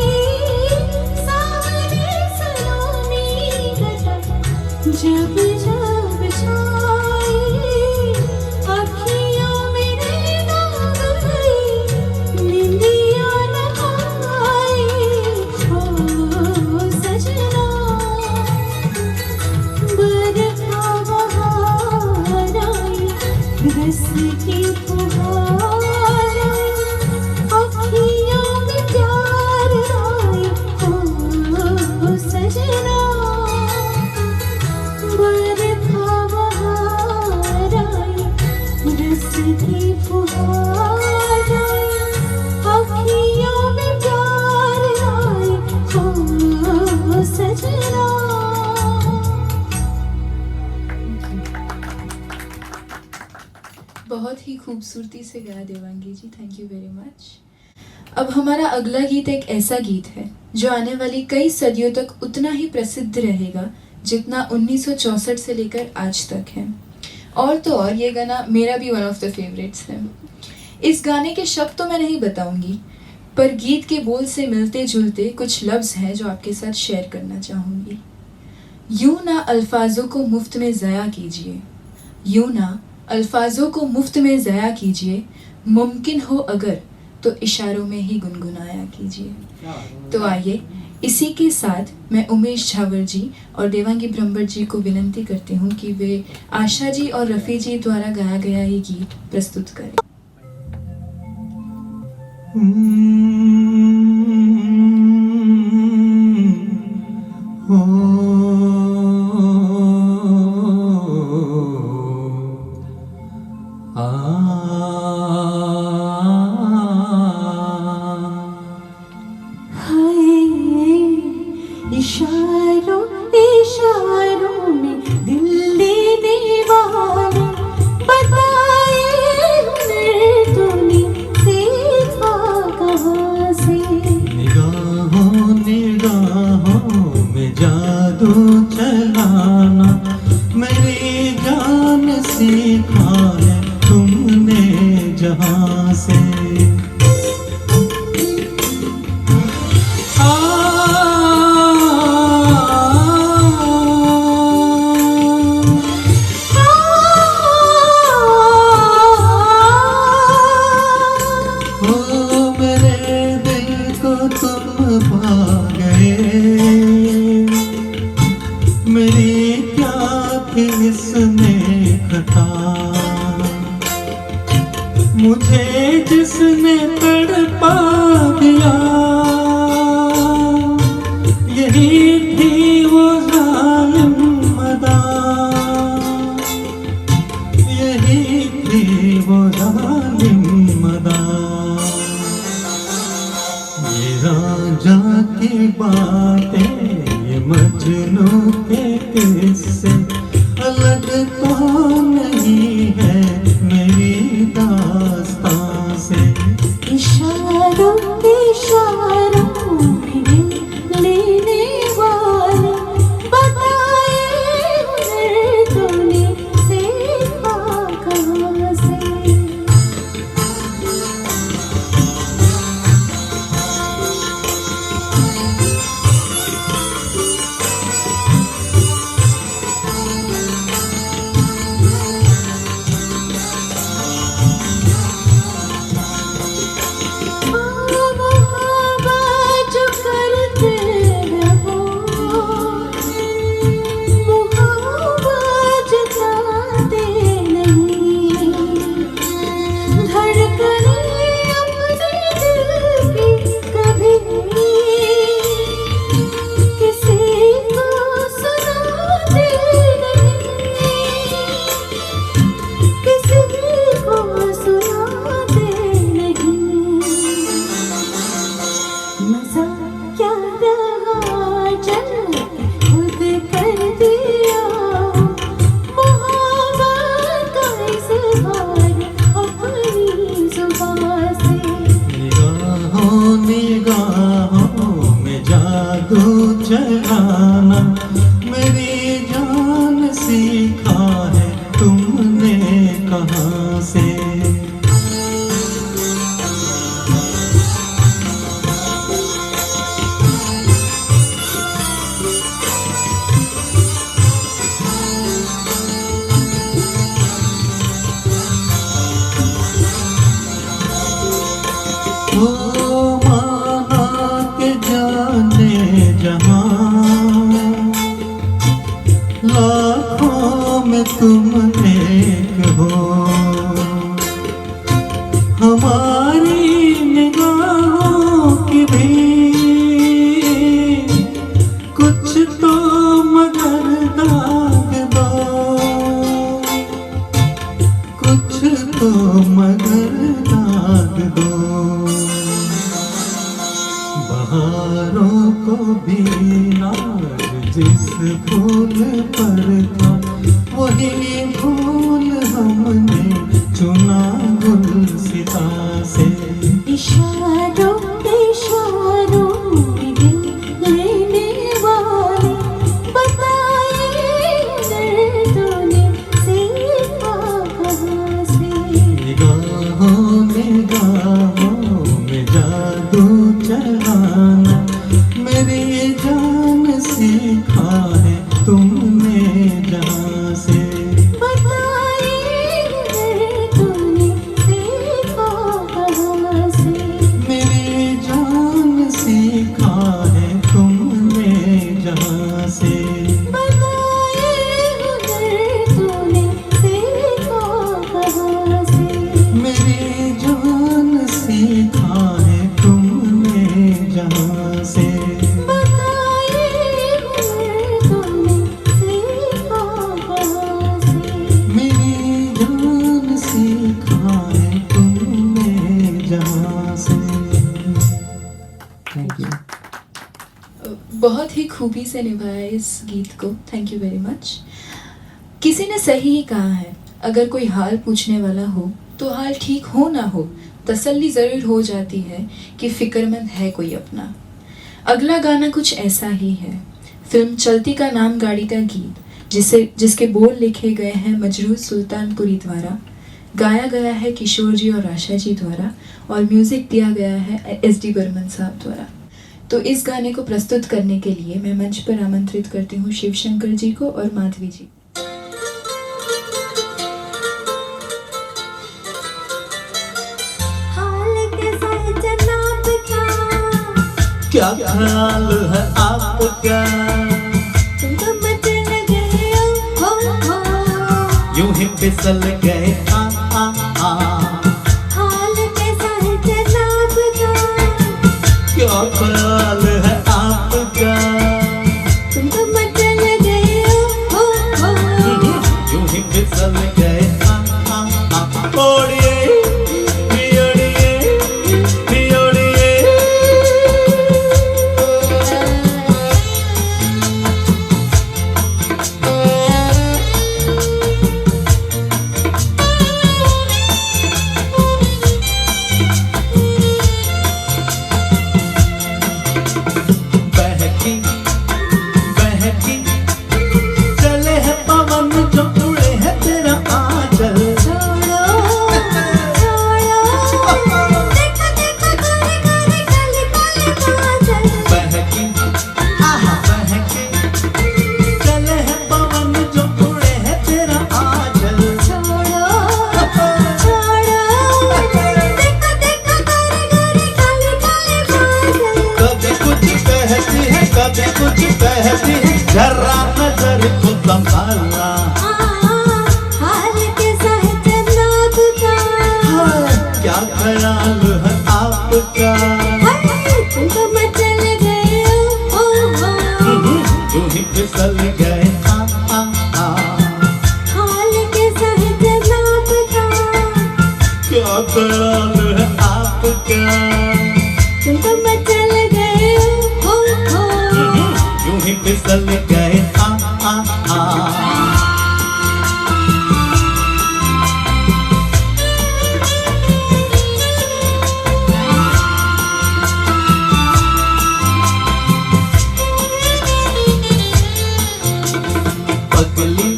सावनी सलोनी घटा जब जब छाई, अखियों में नैना गई, निंदिया न आई। ओ सजना बरखा बहार आई, रस की फुहार आई, अखियों में प्यार आई। ओ सजना बरखा बहार आई, रस की फुहार आई, अखियों में प्यार आई। ओ सजना बहुत ही खूबसूरती से गाया देवांगी जी, थैंक यू वेरी मच। अब हमारा अगला गीत एक ऐसा गीत है जो आने वाली कई सदियों तक उतना ही प्रसिद्ध रहेगा जितना 1964 से लेकर आज तक है। और तो और ये गाना मेरा भी वन ऑफ द फेवरेट्स है। इस गाने के शब्द तो मैं नहीं बताऊंगी, पर गीत के बोल से मिलते जुलते कुछ लफ्ज़ हैं जो आपके साथ शेयर करना चाहूँगी। यूं ना अल्फाजों को मुफ्त में ज़या कीजिए, यूं ना अल्फाजों को मुफ्त में ज़या कीजिए, मुमकिन हो अगर तो इशारों में ही गुनगुनाया कीजिए। तो आइए इसी के साथ मैं उमेश झावर जी और देवांगी ब्रह्मभट्ट जी को विनंती करती हूँ कि वे आशा जी और रफ़ी जी द्वारा गाया गया ये गीत प्रस्तुत करें। इशारों इशारों में दिल लेने वाले, बताए हुनर तूने सीखा कहाँ से। राजा की बातें ये मजनू के किस्से अलग तो नहीं है मेरी दास्तां से। इशारों इशारों में लेने वाले बताए हुनर तूने सीखा कहाँ से। जगाना मेरी जान सीखा है तुमने कहाँ से। ओ माना के जाने जहाँ लाखों में तुम एक हो, हमारी निगाहों की भी कुछ तो मगर दाग दो, कुछ तो मगर दाग दो। बहारों को भी नाज जिस फूल पर था वही फूल हमने चुना गुलसिता से। इशारों इशारों में दिल लेने वाले बताए हुनर तूने सीखा कहाँ से। निगाहों निगाहों में जादू चलाना मेरी जान सीखा है तुमने जहाँ से। बताए हुनर तूने सीखा कहाँ से। मेरी जान सीखा है तुमने जहाँ से। बताए हुनर तूने सीखा कहाँ से। मेरी जान सीखा है तुमने जहाँ से। बताए हुनर तूने सीखा कहाँ से। मेरी जान सीखा है तुमने जहाँ से। Thank you. बहुत ही खूबी से निभाया इस गीत को, थैंक यू वेरी मच। किसी ने सही ही कहा है, अगर कोई हाल पूछने वाला हो तो हाल ठीक हो ना हो तसल्ली ज़रूर हो जाती है कि फ़िक्रमंद है कोई अपना। अगला गाना कुछ ऐसा ही है। फिल्म चलती का नाम गाड़ी का गीत जिसके बोल लिखे गए हैं मजरूह सुल्तानपुरी द्वारा, गाया गया है किशोर जी और आशा जी द्वारा और म्यूज़िक दिया गया है SD बर्मन साहब द्वारा। तो इस गाने को प्रस्तुत करने के लिए मैं मंच पर आमंत्रित करती हूँ शिवशंकर जी को और माधवी जी। हाल कैसा है जनाब का, क्या ख्याल है आपका, तुम तो मचल गए हो। यूं ही फिसल गए आ। हाल कैसा है जनाब का, क्या ख्याल है आपका, तुम तो मचल गए हो। यूं ही फिसल गए आ। ओड़िए पियोड़िए पियोड़िए कुछ कहती है जरा नजर को संभालना। हाल कैसा है जनाब का? क्या ख्याल है आपका? तुम तो मचल गए हो। यूं ही फिसल गए हाल कैसा है जनाब का? क्या ख्याल है आपका? तुम तो मचल गए हो। यूं ही फिसल गए पगली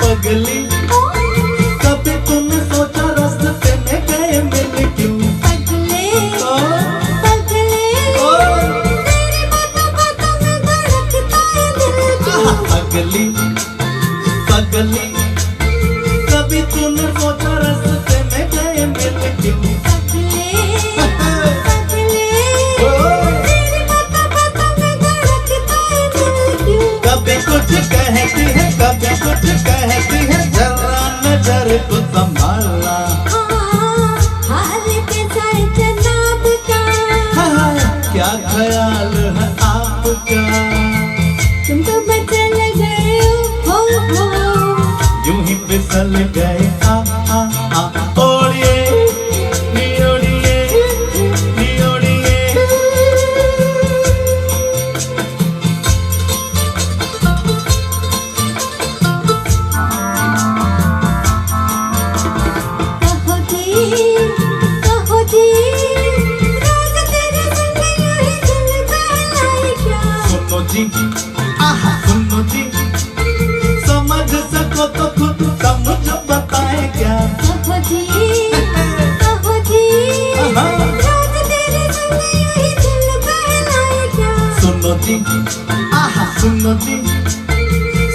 पगली कभी तुमने सोचा रास्ते में गए मिल क्यों? पगले पगले तेरी बातों में धड़कता है दिल क्यों? पगली पगली कभी तूने सोचा रास्ते में गए मिल क्यों? पगले पगले तेरी बातों में धड़कता है दिल क्यों? कभी कुछ कहती है कभी कुछ कहती है जरा नजर को संभालना। हाल कैसा है जनाब का? क्या ख्याल है आपका? तुम तो बचल गए हो। यूं ही फिसल गए ओड़िए नी ओड़िए नी ओड़िए। कहो जी रोज तेरे संग यूं ही दिल बहलाए क्या? सुनो जी सुनो जी समझ सको तो खुद समझो बताए क्या? कहो जी रोज तेरे संग यूं ही दिल बहलाए क्या? सुनो जी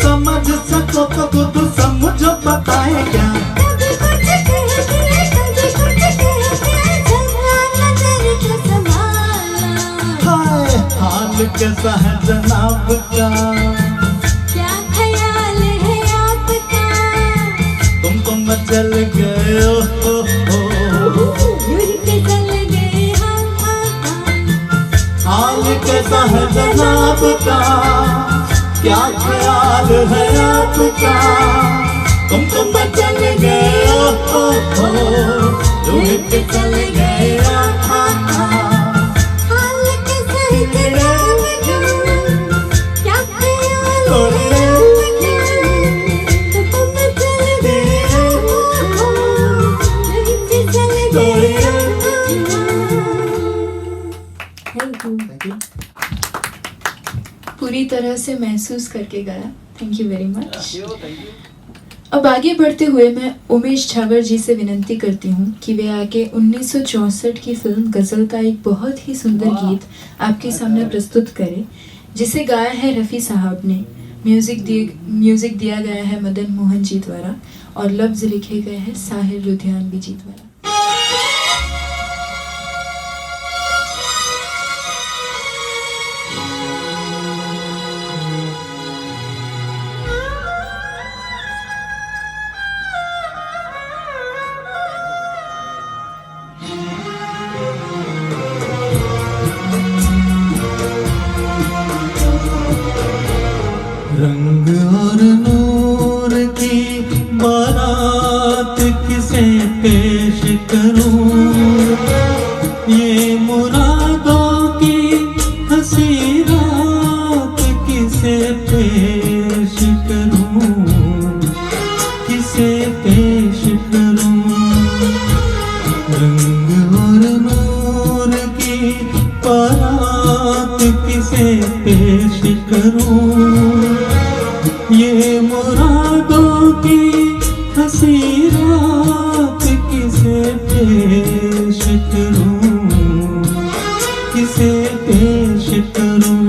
समझ सको तो खुद समझो बताए क्या? कभी कुछ कहती है कभी कुछ कहती है जरा नजर को संभालना। हाय हाल कैसा है जनाब का? क्या ख्याल है आपका? तुम तो मचल गए हो यूं ही फिसल गए हम। हाल कैसा है जनाब का? क्या ख्याल है आपका? तुम तो मचल गए हो यूं ही फिसल गए हाल कैसा है जनाब का? क्या ख्याल है आपका? तुम चल गए हो। यूं ही फिसल गए। Thank you. पूरी तरह से महसूस करके गाया। Thank you very much. अब आगे बढ़ते हुए मैं उमेश छावर जी से विनंती करती हूँ कि वे आके 1964 की फिल्म गज़ल का एक बहुत ही सुंदर गीत आपके सामने प्रस्तुत करें, जिसे गाया है रफ़ी साहब ने। म्यूज़िक दिया गया है मदन मोहन जी द्वारा और लफ्ज़ लिखे गए हैं साहिर लुधियानवी जी द्वारा। रंग और नूर की बारात किसे पेश करूं? ये मुरादों की हंसी रात किसे पेश करूं? किसे पेश करूं? रंग और नूर की बारात किसे पेश करूं? ये मुरादों की हंसी रात किसे पेश करूं? किसे पेश करूं?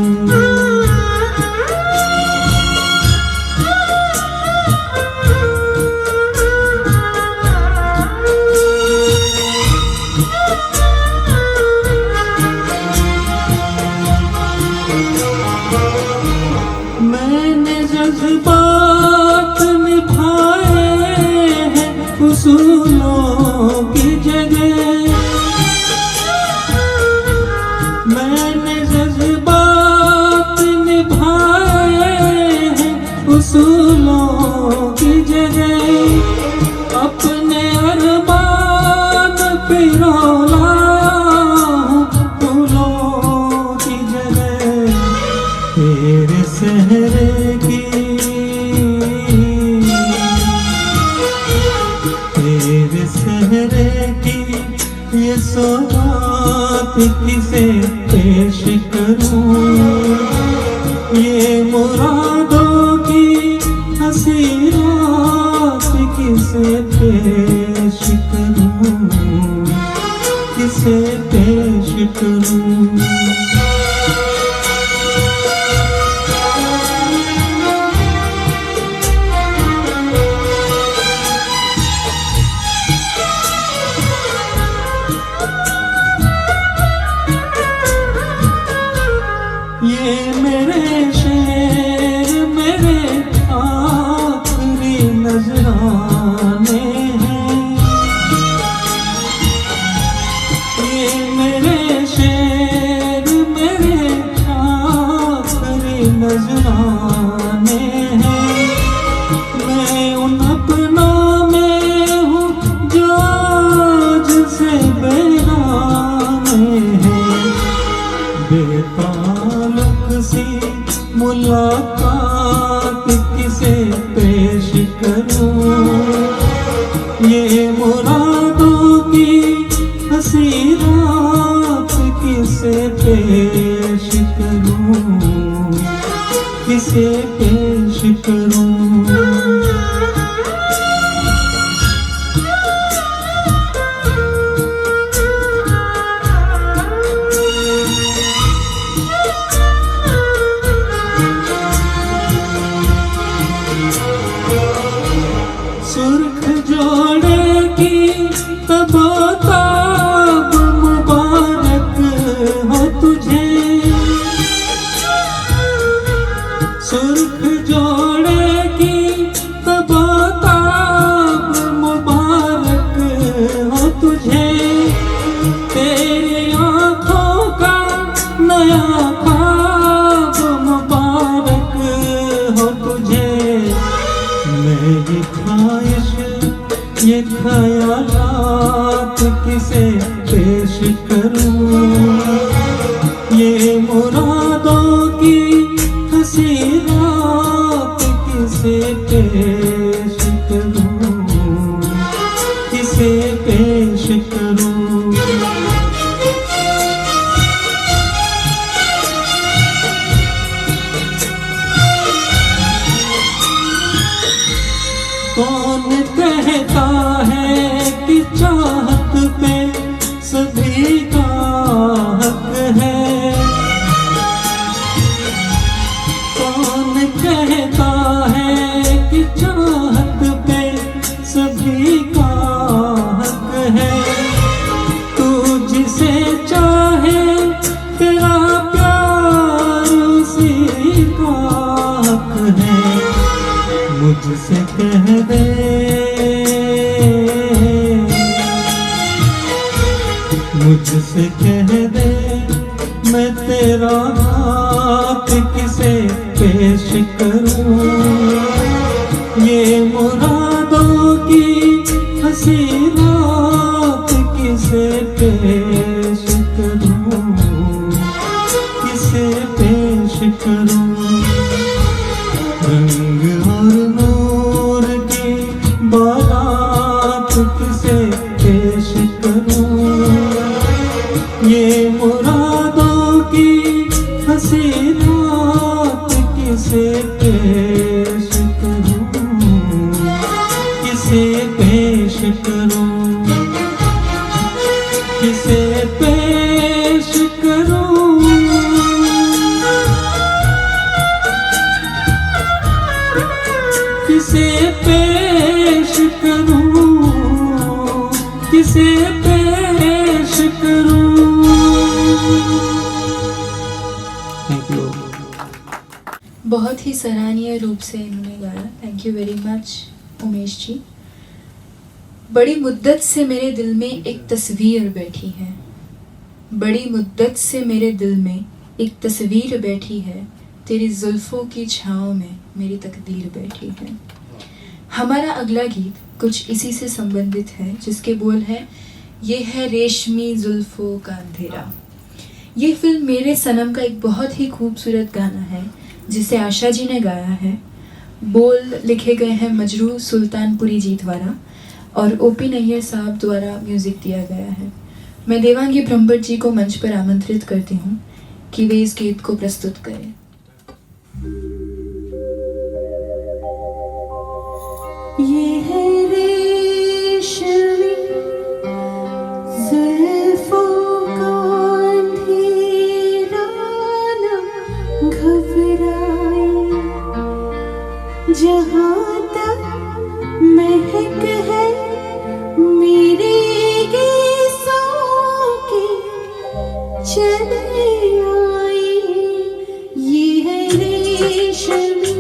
किसे पेश करूं, ये मुरादों की हंसी रात किसे पेश करूं, किसे पेश करूं। ये मेरे शेर मेरे आखिरी नजराने हैं, ये मेरे शेर मेरे आखिरी नजराने हैं। मैं उन अपनों में हूँ जो जिसे बेगाने हैं, बेताल्लुक सी मुलाकात किसे पेश करूं, ये मुरादों की हंसी रात किसे पेश करूं, किसे पेश करूं। सुर्ख जोड़े की तबोताब मुबारक हो तुझे, सुर्ख जोड़े की तबोताब मुबारक हो तुझे, तेरी आँखों का नया ख्वाब मुबारक हो तुझे। मेरी ख्वाहिश ये ख्यालात किसे पेश करूं, ये मुरादों की हंसी रात किसे पेश करूं, किसे पेश करूं। कौन कहता है कि चाहत पे सभी का हक है, कौन कहता है कि चाहत पे सभी का हक है। तू जिसे चाहे तेरा प्यार उसी का हक है, मुझसे कह दे, मुझसे कह दे, मैं तेरा हाथ किसे पेश करूं, ये मुरादों की हंसी रात किसे पेश करूं, किसे पेश करूं। रंग और नूर की बारात किसे पेश करूं, ये मुरादों की हंसी रात किसे पेश करूं, किसे पेश करूं, किसे पेश करूं। किसे पेश करूं, किसे पेश करूं। Thank you. बहुत ही सराहनीय रूप से इन्होंने गाया। Thank you very much Umesh ji. बड़ी मुद्दत से मेरे दिल में एक तस्वीर बैठी है, बड़ी मुद्दत से मेरे दिल में एक तस्वीर बैठी है, तेरी जुल्फों की छाँव में मेरी तकदीर बैठी है। हमारा अगला गीत कुछ इसी से संबंधित है, जिसके बोल है, ये है रेशमी जुल्फों का अंधेरा। ये फिल्म मेरे सनम का एक बहुत ही खूबसूरत गाना है, जिसे आशा जी ने गाया है। बोल लिखे गए हैं मजरू सुल्तानपुरी जी द्वारा और ओपी नैयर साहब द्वारा म्यूज़िक दिया गया है। मैं देवांगी ब्रह्मभट्ट जी को मंच पर आमंत्रित करती हूँ कि वे इस गीत को प्रस्तुत करें। ये है रेशमी जुल्फों का अंधेरा न घबराए, जहाँ तक महक है मेरे गीतों की चले आए। ये है रेशमी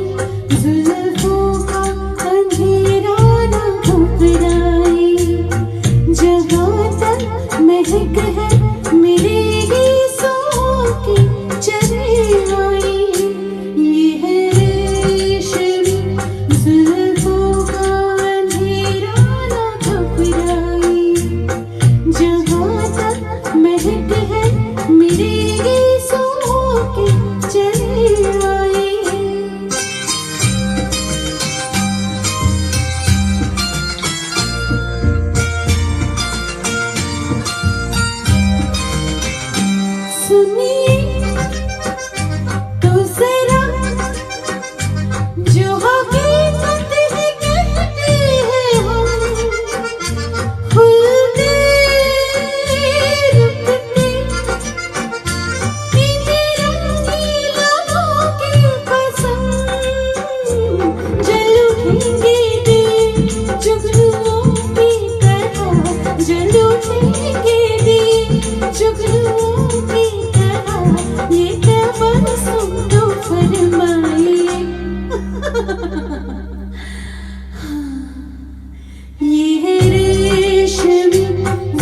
जुल्फों का अंधेरा न घबराए, जहाँ तक महक है मेरे गीतों की चले आए। ये है रेशमी जुल्फों का अंधेरा न घबराए, जहाँ तक महक है मेरे गीतों की चले आए। सुनिए तो जरा जो हकीकत है कहते हैं हम, खुलते रुकते पीते रंगीलों की पसंद, जल उठेंगे दिल जुगनुओं की तरह, जल उठेंगे दिल जुगनुओं की तरह, ये तबस्सुम तो फरमाइए। ये है रेशमी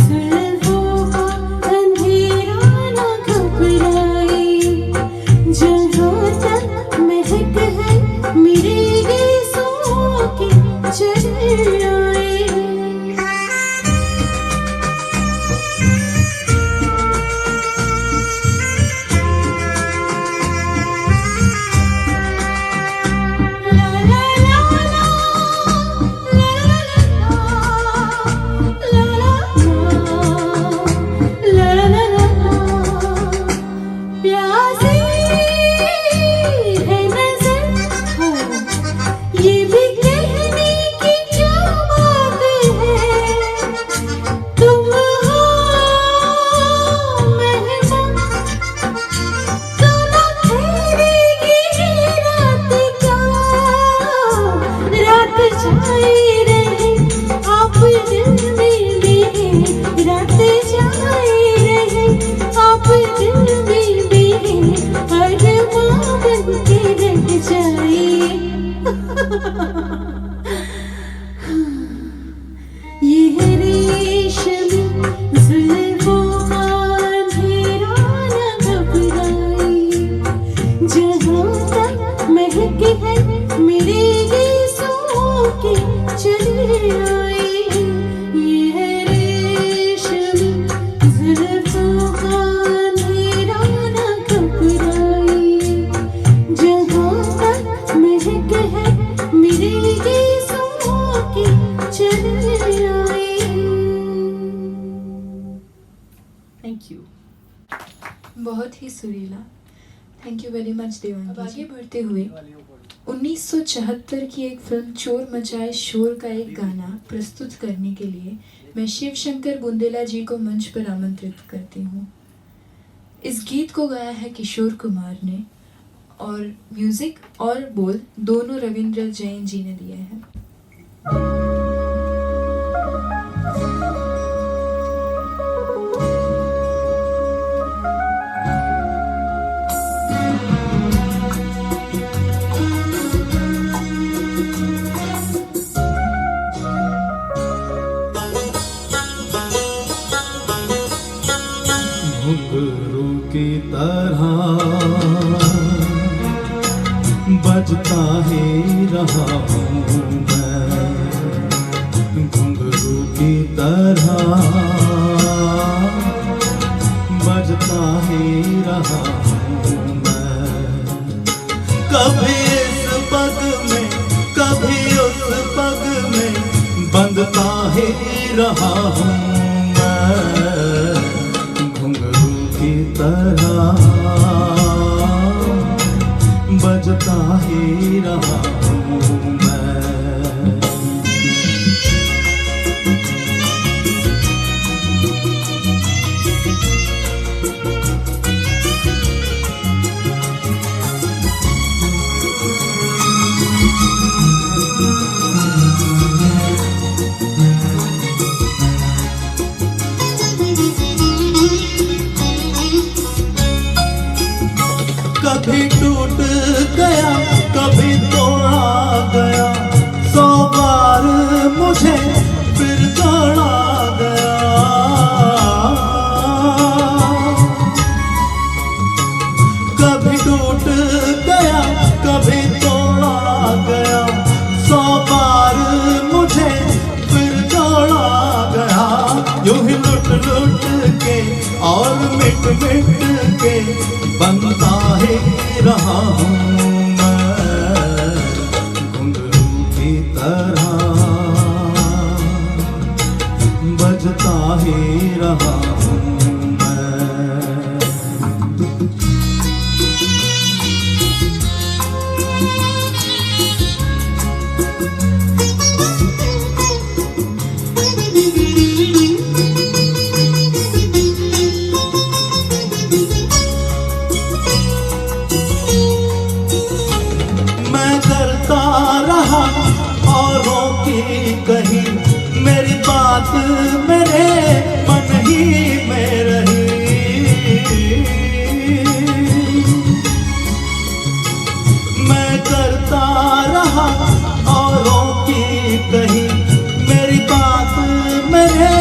जुल्फों का अंधेरा न घबराए, जहाँ तक महक है मेरे गीतों की चले आए। ला ला ला ला, ला ला ला ला, ला ला ला ला, प्यासी है नजर, ये भी कहने की क्या बात है, तुम हो मेहमान तो न ठहरेगी रात क्या, रात जाए रहे आप दिल में मेरे, रात जाए रहे आप दिल में मेरे, अरमां बन के रह जाए। ये है रेशमी जुल्फों का अंधेरा न घबराए, जहाँ तक महक है मेरे गीतों की चले आए। ये है रेशमी जुल्फों का अंधेरा न घबराए, जहाँ तक महक है मेरे गीतों की चले आए। Thank you. बहुत ही सुरीला। Thank you very much Devangi. अब आगे बढ़ते हुए 1974 की एक फिल्म चोर मचाए शोर का एक गाना प्रस्तुत करने के लिए मैं शिव शंकर बुंदेला जी को मंच पर आमंत्रित करती हूँ। इस गीत को गाया है किशोर कुमार ने और म्यूजिक और बोल दोनों रविंद्र जैन जी ने दिए हैं। घुंघरू की तरह बजता ही रहा हूँ मैं, घुंघरू की तरह बजता ही रहा हूँ मैं। कभी इस पग में कभी उस पग में बंधता ही रहा हूँ मैं। तरह बजता ही रहा हूँ मैं। कभी टूट गया कभी तोड़ा गया, 100 बार मुझे फिर जोड़ा गया। कभी टूट गया कभी तोड़ा गया, 100 बार मुझे फिर जोड़ा गया। यूं ही लुट लुट के और मिट मिट के बनता ही रहा हूँ मैं, घुंघरू की तरह बजता ही रहा हूँ मैं। रहा औरों की कही, मेरी बात मेरे मन ही में रही। मैं करता रहा औरों की कही, मेरी बात मेरे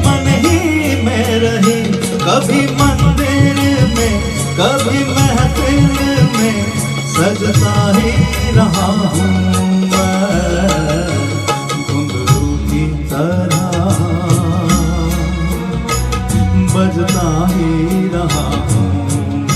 मन ही में रही। कभी मंदिर में कभी महफिल में सजता ही रहा हूँ मैं, घुंघरू की तरह बजता ही रहा हूँ मैं।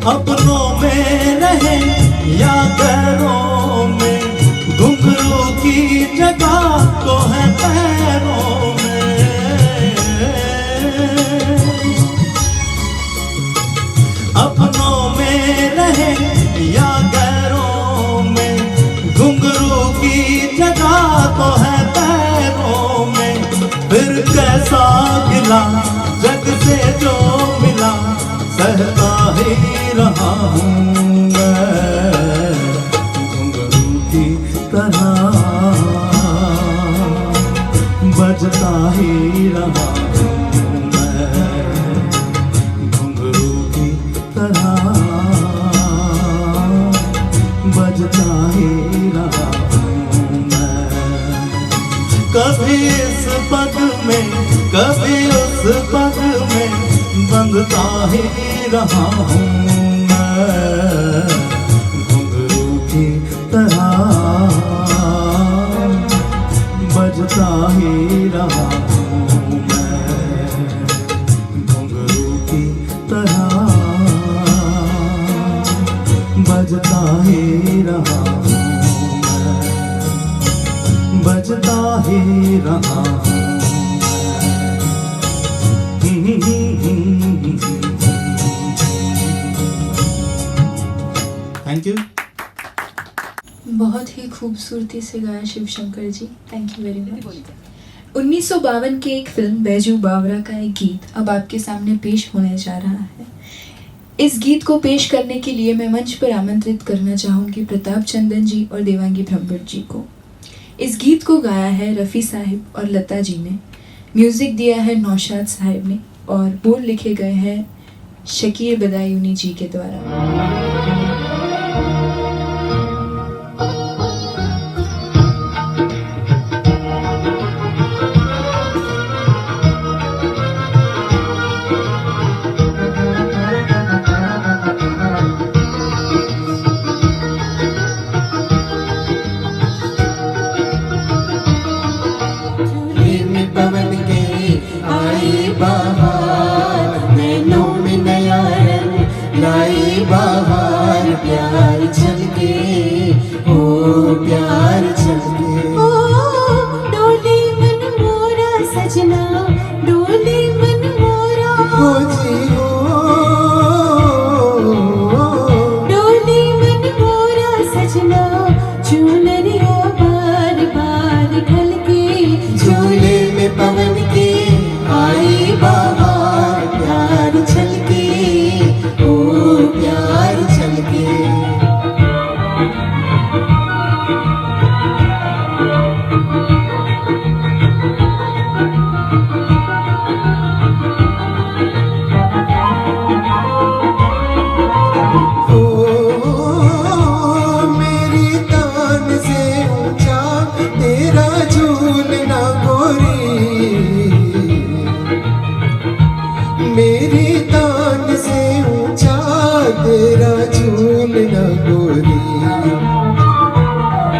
अपनों में रहे या गैरों में, घुंघरू की जगह तो है पैरों में। अपनों में रहे या गैरों में, घुंघरू की जगह तो है पैरों में। फिर कैसा गिला जग से जो मिला, सहता ही रहा हूँ मैं, घुंघरू की तरह बजता ही रहा हूँ मैं, घुंघरू की तरह बजता ही रहा हूँ मैं। कभी इस पग में कभी उस पग में बंधता ही रहा हूँ मैं, घुंघरू की तरह बजता ही रहा हूँ मैं, घुंघरू की तरह बजता ही रहा हूँ मैं, बजता ही रहा हूँ। Thank you. बहुत ही खूबसूरती से गाया Shiv Shankar ji, thank you very much. 1952 की एक फिल्म बैजू बावरा का एक गीत अब आपके सामने पेश होने जा रहा है। इस गीत को पेश करने के लिए मैं मंच पर आमंत्रित करना चाहूँगी प्रताप चंदन जी और देवांगी ब्रह्मभट्ट जी को। इस गीत को गाया है रफ़ी साहिब और लता जी ने, म्यूज़िक दिया है नौशाद साहिब ने और बोल लिखे गए हैं शकीर बदायूनी जी के द्वारा।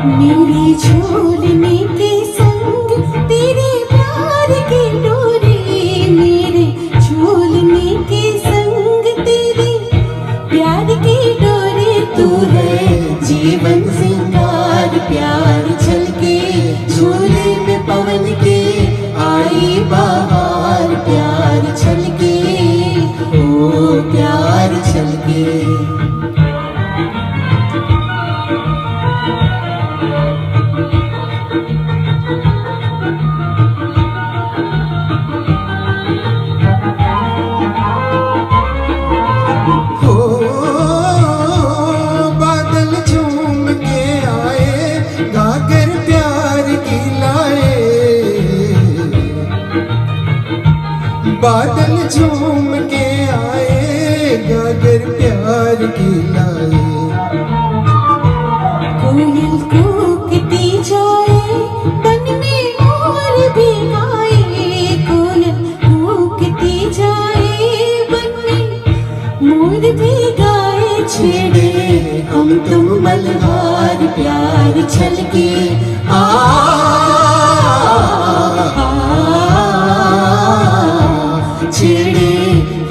मेरे झूलने के संग तेरे प्यार की डोरी, मेरे झूलने के संग तेरे प्यार की डोरी। तू है जीवन सिंगार प्यार छलके, झूले में पवन के आई बहार प्यार छलके, ओ प्यार छलके। बादल झूम के आए गागर प्यार की लाए, बादल झूम के आए गागर प्यार की लाए। कोयल कूकती जाए बन में मोर भी गाए, कोयल कूकती जाए बन में मोर भी गाए। छेड़े हम तुम मल्हार प्यार छलके, छेड़े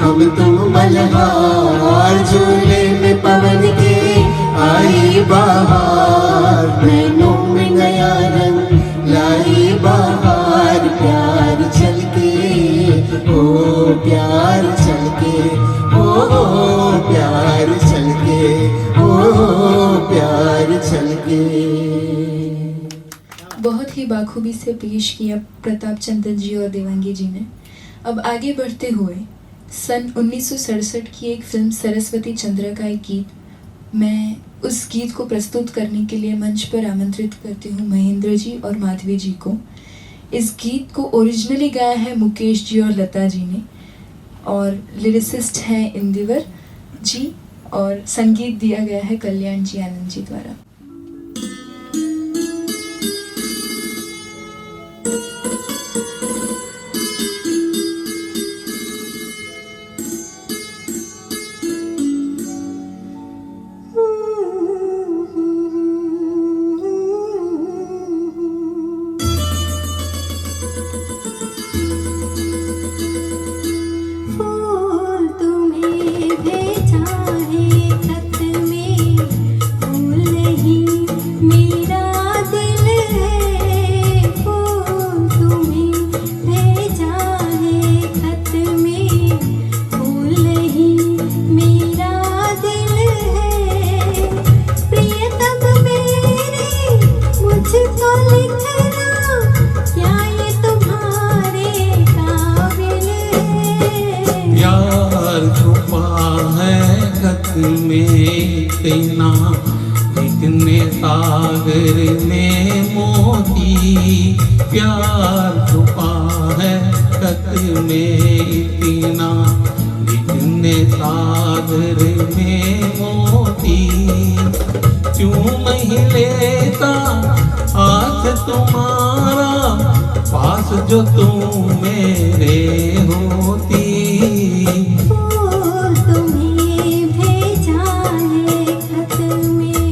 हम तुम मल्हार, झूले में पवन के आई बहार, नैनों में नया रंग लाई बहार प्यार छलके, ओ प्यार छलके, ओ प्यार छलके, ओ प्यार छलके। बहुत ही बाखूबी से पेश किया प्रताप चंद्र जी और देवांगी जी ने। अब आगे बढ़ते हुए सन 1967 की एक फिल्म सरस्वती चंद्र का एक गीत, मैं उस गीत को प्रस्तुत करने के लिए मंच पर आमंत्रित करती हूँ महेंद्र जी और माधवी जी को। इस गीत को ओरिजिनली गाया है मुकेश जी और लता जी ने, और लिरिसिस्ट हैं इंदिवर जी, और संगीत दिया गया है कल्याण जी आनंद जी द्वारा। फूल तुम्हें भेजा है खत में, फूल ही मेरा दिल है। फूल तुम्हें भेजा है खत में, फूल ही मेरा दिल है। प्रियतम मेरे मुझको लिखना, क्या ये तुम्हारे काबिल है। प्यार छुपा है खत में तेना, लिखने सागर में मोती। प्यार छुपा है खत में तेना, लिखने सागर में मोती। चूम ही लेता हाथ तुम्हारा, पास जो तुम मेरे होती। फूल तुम्हें भेजा है खत में।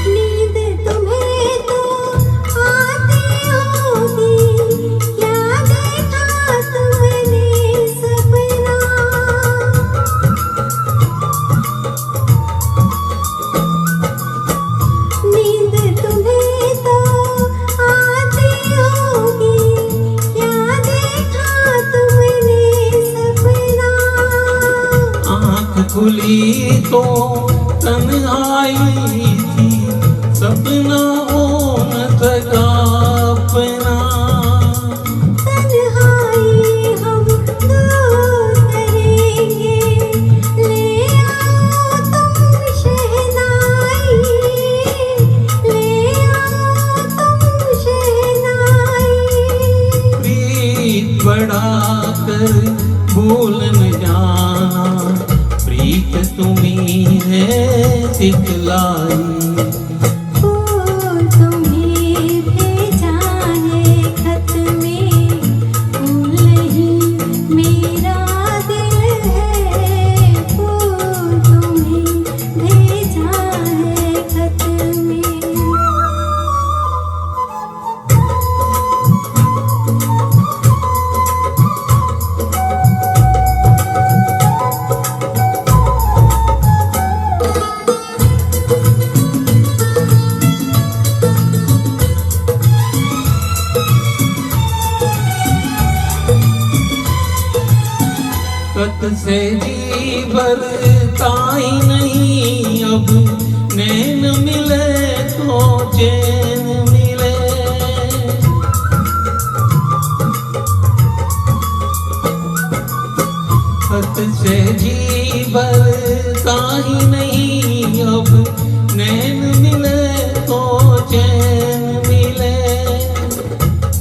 नींद तुम्हें तो आती होगी, क्या देखा तुमने सपना। नींद तुम्हें तो आती होगी, क्या देखा तुमने सपना। आँख खुली तो तन्हाई थी, सपना हो न सका अपना। तन्हाई हम दूर करेंगे, ले आओ तुम शहनाई, ले आओ तुम शहनाई। प्रीत बढ़ा कर भूल न जाना, प्रीत तुम्ही है सिखलाई। फूल तुम्हें भेजा है खत से जी भरता ही नहीं, अब नैन मिले तो चैन मिले। खत से जी भरता ही नहीं, अब नैन मिले तो चैन मिले।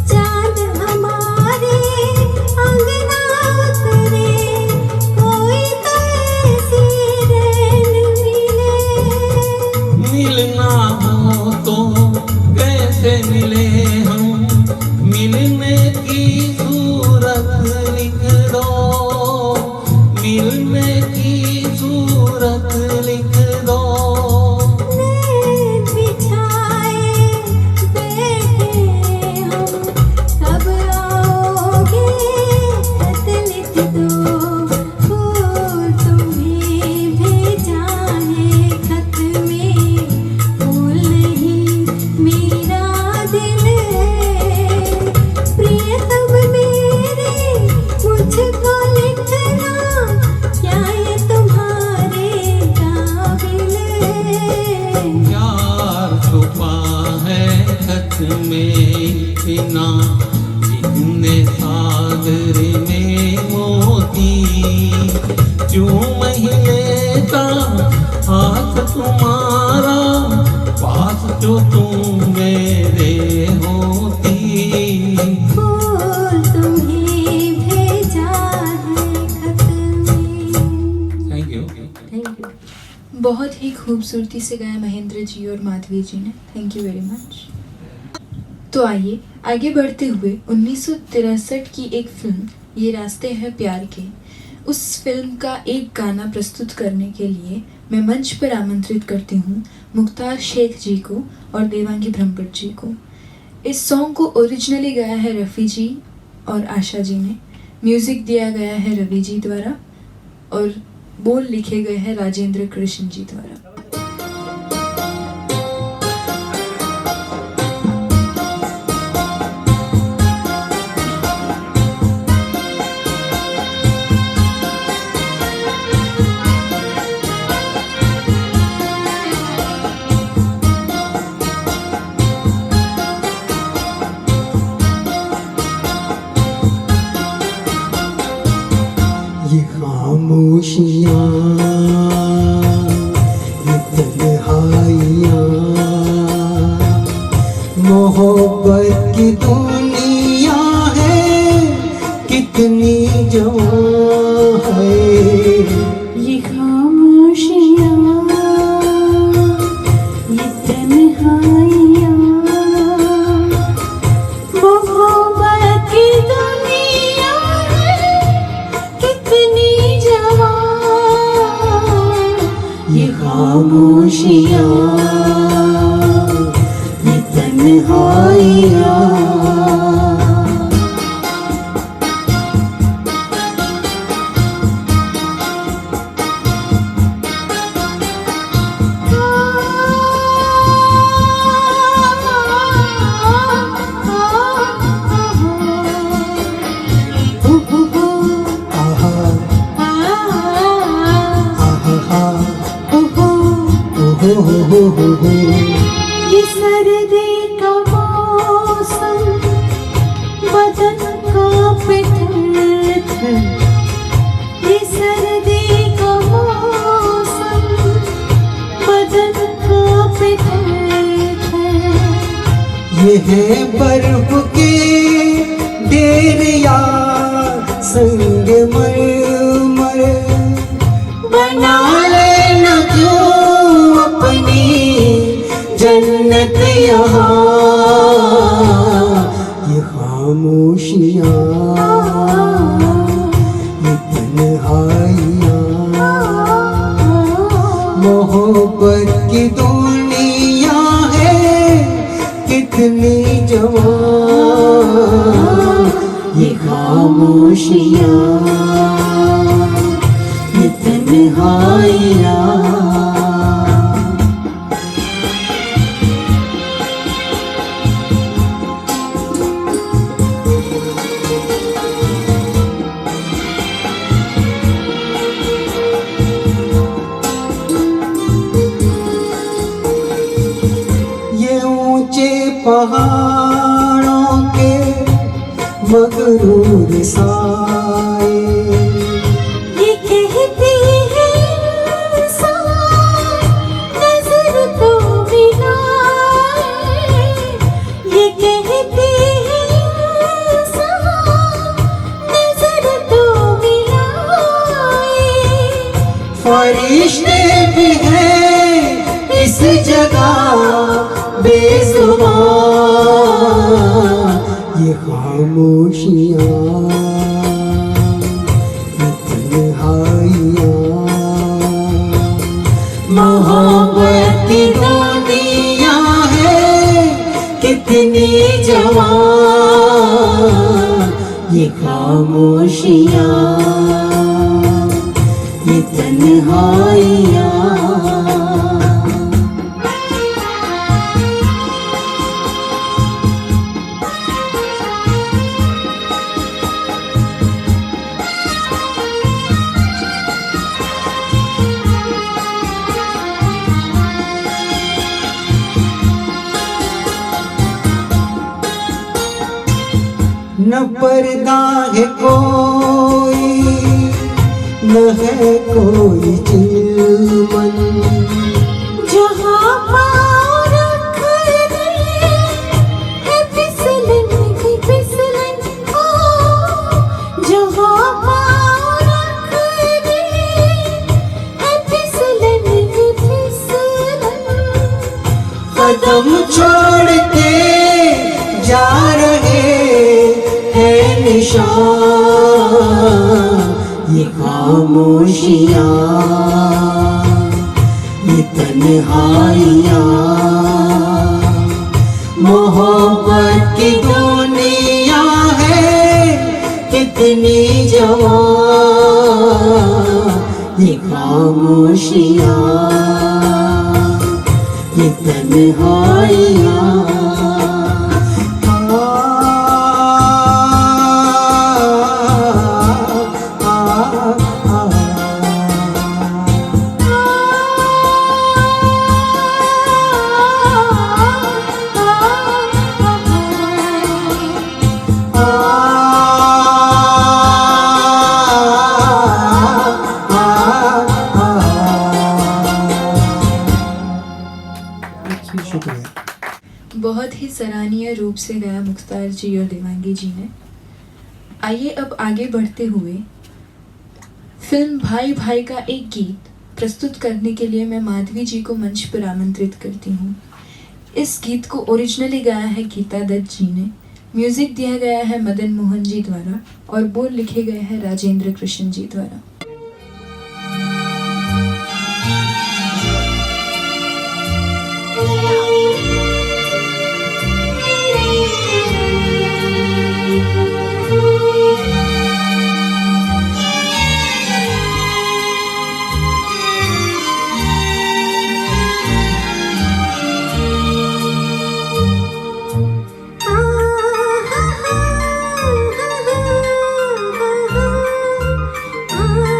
चाँद हमारे अंगना उतरे, कोई तो ऐसी रैन मिले। मिलना हो तो कैसे मिले हम, मिलने की सूरत लिख दो, मिलने की सूरत लिख दो। नैन बिछाए बैठे हम, कब आओगे खत लिख दो। फूल तुम्हें भेजा है खत में, फूल नहीं मेरा दिल है। प्रियतम मेरे मुझको लिखना, क्या ये तुम्हारे काबिल है। प्यार छुपा है खत में इतना, इतने सागर में मोती। चूम ही लेता हाथ तुम्हारा, पास जो तुम मेरे होती। फूल तुम्हें भेजा है खत में। Thank you. Thank you. बहुत ही खूबसूरती से गाया महेंद्र जी और माधवी जी ने, थैंक यू वेरी मच। तो आइए आगे बढ़ते हुए 1963 की एक फिल्म ये रास्ते हैं प्यार के, उस फिल्म का एक गाना प्रस्तुत करने के लिए मैं मंच पर आमंत्रित करती हूँ मुख्तार शेख जी को और देवांगी ब्रह्मभट्ट जी को। इस सॉन्ग को ओरिजिनली गाया है रफ़ी जी और आशा जी ने, म्यूज़िक दिया गया है रवि जी द्वारा और बोल लिखे गए हैं राजेंद्र कृष्ण जी द्वारा। ये खामोशियाँ, ये तन्हाइयाँ, मोहब्बत की दुनिया है, कितनी जवां है। ये खामोशियाँ, ये तन्हाइयाँ, मोहब्बत की दुनिया है, कितनी जवां। ये खामोशियाँ, ये तन्हाइयाँ। आहा आहा ओहो हो हो। ये सर्दी का मौसम, बदन कांपे थर-थर। ये सर्दी का मौसम, बदन कांपे थर-थर। ये है बर्फ के ढेर यार, संग मर बना लेना क्यों अपनी जन्नत यहाँ। ये खामोशियाँ, ये तन्हाइयाँ, मोहब्बत की दुनिया है, कितनी जवां। ये खामोशियाँ, ये तन्हाइयाँ। मगरूर साए। ये कहती है इंसान नजर तो मिलाए, ये कहती है इंसान नजर तो मिलाए। फरिश्ते भी हैं इस जगह बेजुबान, ये खामोशियाँ, ये तन्हाइयाँ, मोहब्बत की दुनिया है कितनी जवान, ये खामोशियाँ, ये तन्हाइयाँ। न पर्दा है कोई, न है कोई चिलमन, जहाँ पाँव रख दे है फिसलन की फिसलन, ओ जहाँ पाँव रख दे है फिसलन की फिसलन। कदम छोड़ते जा रहे हैं निशान, ये खामोशियाँ, ये तन्हाइयाँ, मोहब्बत की दुनिया है कितनी जवान, ये खामोशियाँ, ये तन्हाइयाँ। शुक्रिया। बहुत ही सराहनीय रूप से गाया मुख्तार जी और देवांगी जी ने। आइए अब आगे बढ़ते हुए फिल्म भाई भाई का एक गीत प्रस्तुत करने के लिए मैं माधवी जी को मंच पर आमंत्रित करती हूँ। इस गीत को ओरिजिनली गाया है गीता दत्त जी ने, म्यूजिक दिया गया है मदन मोहन जी द्वारा और बोल लिखे गए हैं राजेंद्र कृष्ण जी द्वारा। आ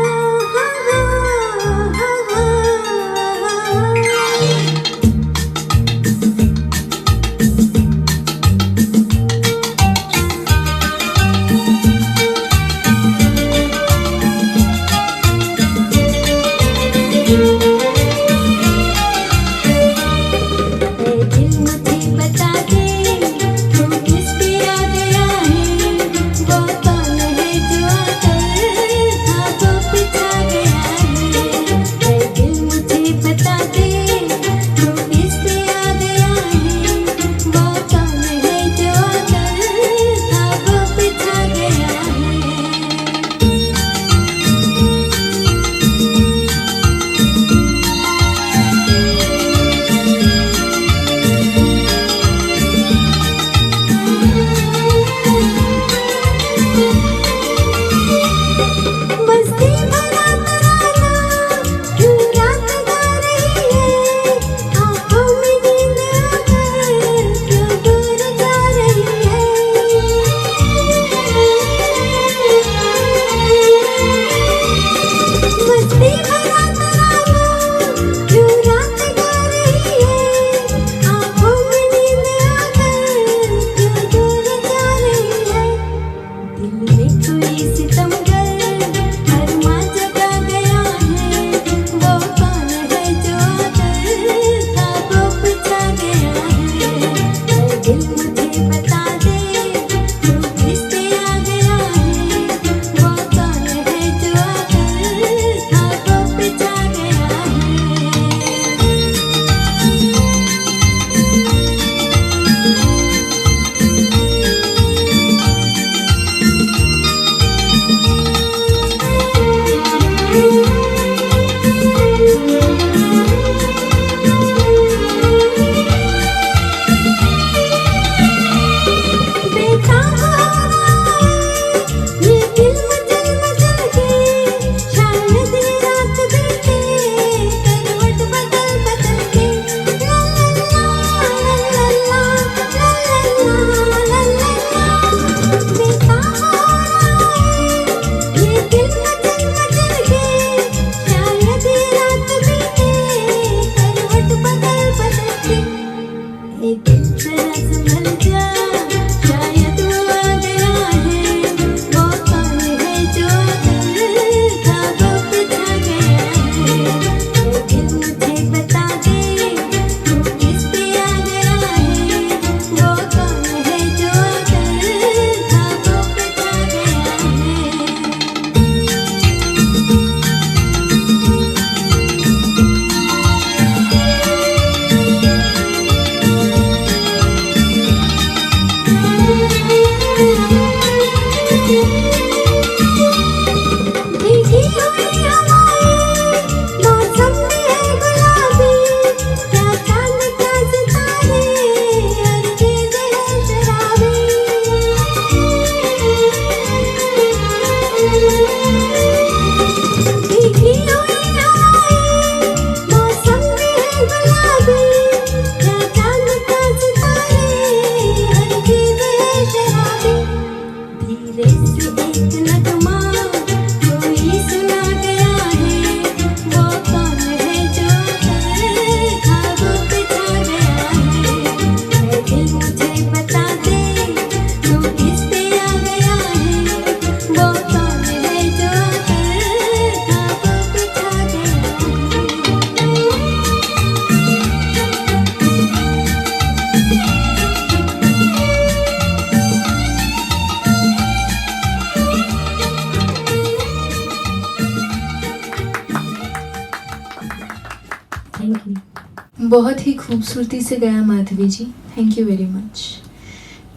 बहुत ही खूबसूरती से गाया माधवी जी, थैंक यू वेरी मच।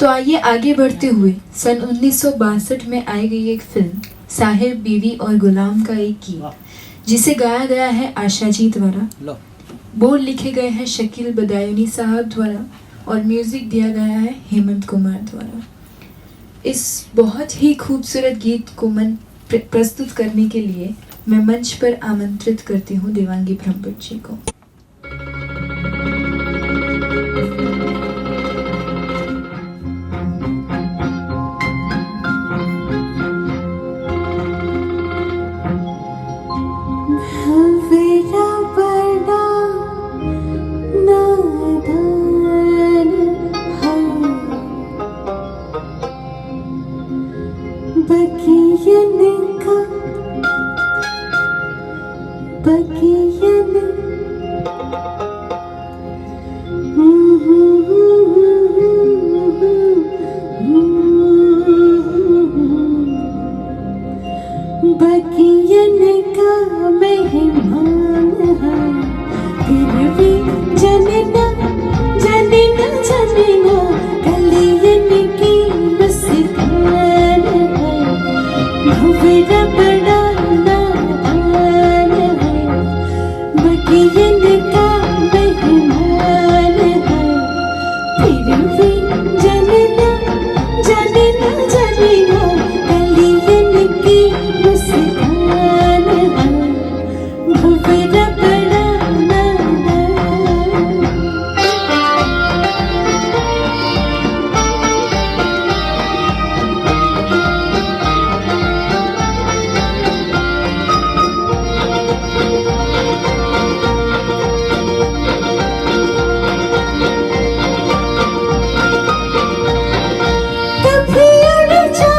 तो आइए आगे बढ़ते हुए सन 1962 में आई गई एक फिल्म साहिब बीवी और गुलाम का एक गीत, जिसे गाया गया है आशा जी द्वारा, बोल लिखे गए हैं शकील बदायूनी साहब द्वारा और म्यूजिक दिया गया है हेमंत कुमार द्वारा। इस बहुत ही खूबसूरत गीत को प्रस्तुत करने के लिए मैं मंच पर आमंत्रित करती हूँ देवांगी ब्रह्मभट्ट जी को। मेरा बड़ा नादान है, बगियन का बगियन बगियन का मेहमान है, फिर भी जनना जनना जनना कलियन की मुस्कान है, मेरा बड़ा नादान है, बगियन का मेहमान है, फिर भी जनना जनना जनना कलियन की मुस्कान है, मेरा बड़ा नादान। कभी उड़ जा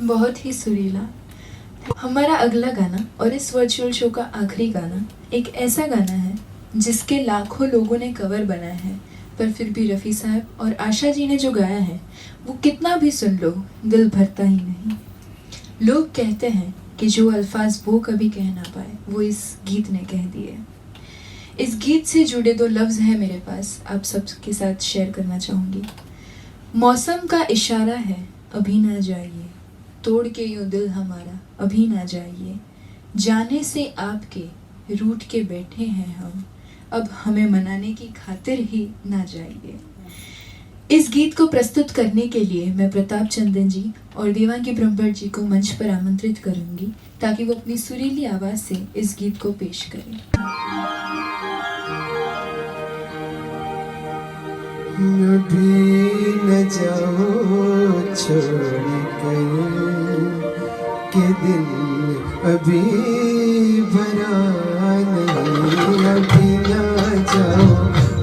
बहुत ही सुरीला। हमारा अगला गाना और इस वर्चुअल शो का आखिरी गाना एक ऐसा गाना है जिसके लाखों लोगों ने कवर बनाया है, पर फिर भी रफ़ी साहब और आशा जी ने जो गाया है वो कितना भी सुन लो दिल भरता ही नहीं। लोग कहते हैं कि जो अल्फाज वो कभी कह ना पाए वो इस गीत ने कह दिए। इस गीत से जुड़े 2 लफ्ज़ हैं मेरे पास, आप सबके साथ शेयर करना चाहूँगी। मौसम का इशारा है अभी ना जाइए, तोड़ के यूँ दिल हमारा अभी ना जाइए, जाने से आपके रूठ के बैठे हैं हम, अब हमें मनाने की खातिर ही ना जाइए। इस गीत को प्रस्तुत करने के लिए मैं प्रताप चंदन जी और देवांगी ब्रह्मभट्ट जी को मंच पर आमंत्रित करूंगी ताकि वो अपनी सुरीली आवाज़ से इस गीत को पेश करें। अभी न जाओ छोड़ कर के दिल अभी भरा नहीं, अभी न जाओ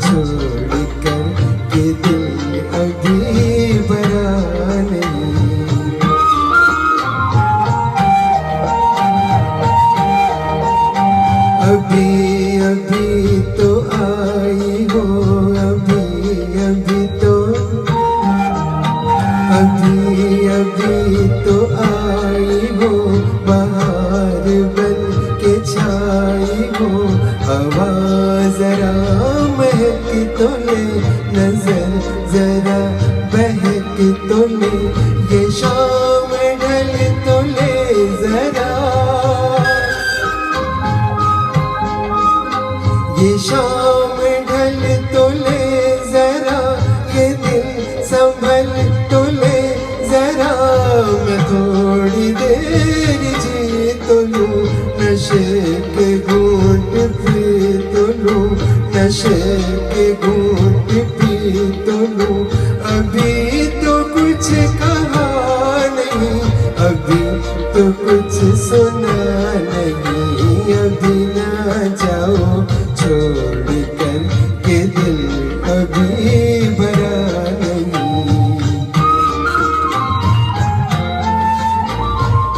छोड़ कर के दिल अभी भरा नहीं। अभी अभी तो आई हो, अभी अभी तो, अभी अभी तो आई हो, बहार बन के छाई हो, हवा जरा महक तो ले, नजर जरा बहक तो ले, ये शाम ढल तो ले जरा, ये शाम ढल तो ले जरा, ये दिल संभल तो ले जरा, मैं थोड़ी देर जी तो लूं, नशे के घूंट पी तो लूं, नशे के घूंट पी तो लूं, अभी तो कुछ कहा नहीं, अभी तो कुछ सुना नहीं, अभी ना जाओ छोड़ कर के दिल अभी भरा नहीं।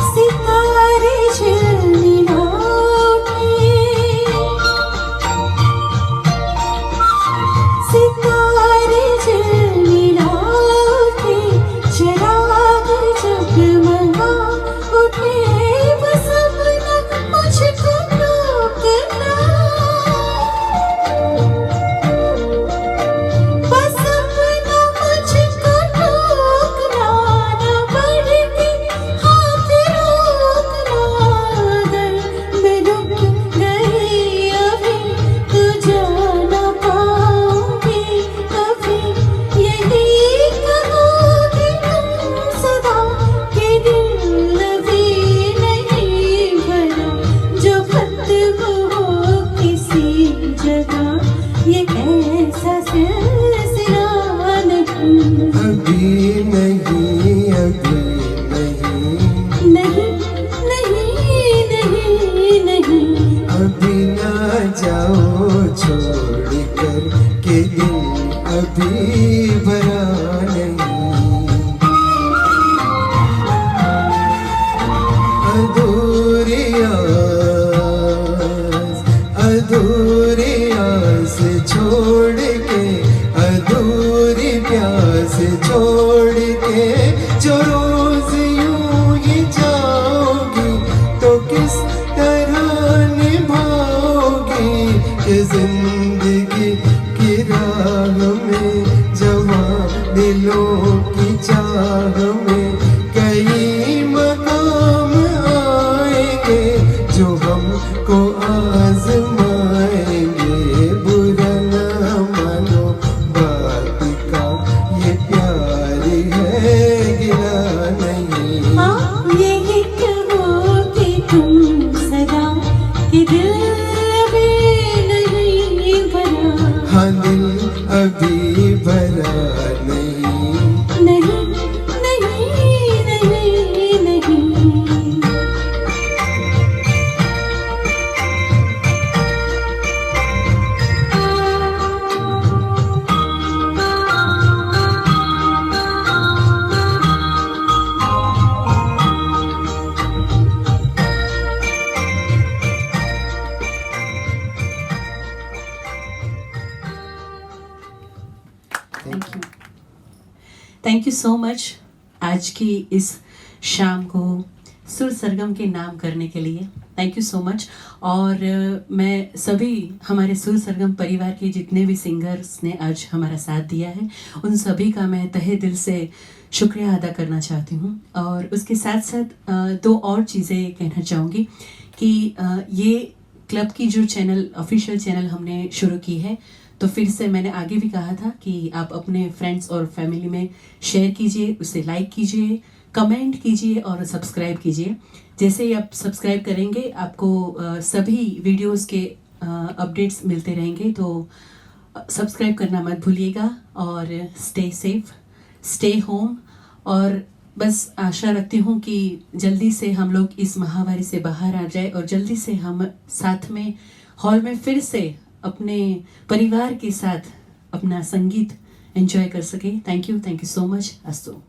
सितारे झिलमिलाते, सितारे झिलमिलाते, चिराग जगमगा उठे, बस अपना मुझको रोकना, बस अपना मुझको रोकना, ना बढ़ती हाथ रोकना, अगर मैं रुक गई अभी तो जा ना पाऊंगी कभी, यही कहोगे तुम सदा कि दिल अभी नहीं भरा, जो खत्म हो किसी जगह ये ऐसा सिलसिला नहीं। अभी नहीं, अभी नहीं, नहीं नहीं नहीं नहीं, अभी ना जाओ छोड़ कर के दिल अभी भरा नहीं। अधूरी आस, अधूरी आस छोड़ के, अधूरी प्यास छोड़ के, जो रोज यूं ही जाओगी तो किस तरह निभाओगी, कि जिंदगी की राह में जवां दिलों की चाह में कई मकाम आएंगे जो हमको आजमाएंगे, बुरा ना मानो बात का ये प्यार है गिला सो मच आज की इस शाम को सुर सरगम के नाम करने के लिए। Thank you so much. और मैं सभी हमारे सुर सरगम परिवार के जितने भी सिंगर्स ने आज हमारा साथ दिया है उन सभी का मैं तहे दिल से शुक्रिया अदा करना चाहती हूँ। और उसके साथ साथ दो और चीज़ें कहना चाहूँगी कि ये क्लब की जो चैनल ऑफिशियल चैनल हमने शुरू की है, तो फिर से मैंने आगे भी कहा था कि आप अपने फ्रेंड्स और फैमिली में शेयर कीजिए, उसे लाइक कीजिए, कमेंट कीजिए और सब्सक्राइब कीजिए। जैसे ही आप सब्सक्राइब करेंगे आपको सभी वीडियोस के अपडेट्स मिलते रहेंगे, तो सब्सक्राइब करना मत भूलिएगा। और स्टे सेफ, स्टे होम। और बस आशा रखती हूँ कि जल्दी से हम लोग इस महामारी से बाहर आ जाए और जल्दी से हम साथ में हॉल में फिर से अपने परिवार के साथ अपना संगीत एंजॉय कर सके। Thank you so much. अस्तु।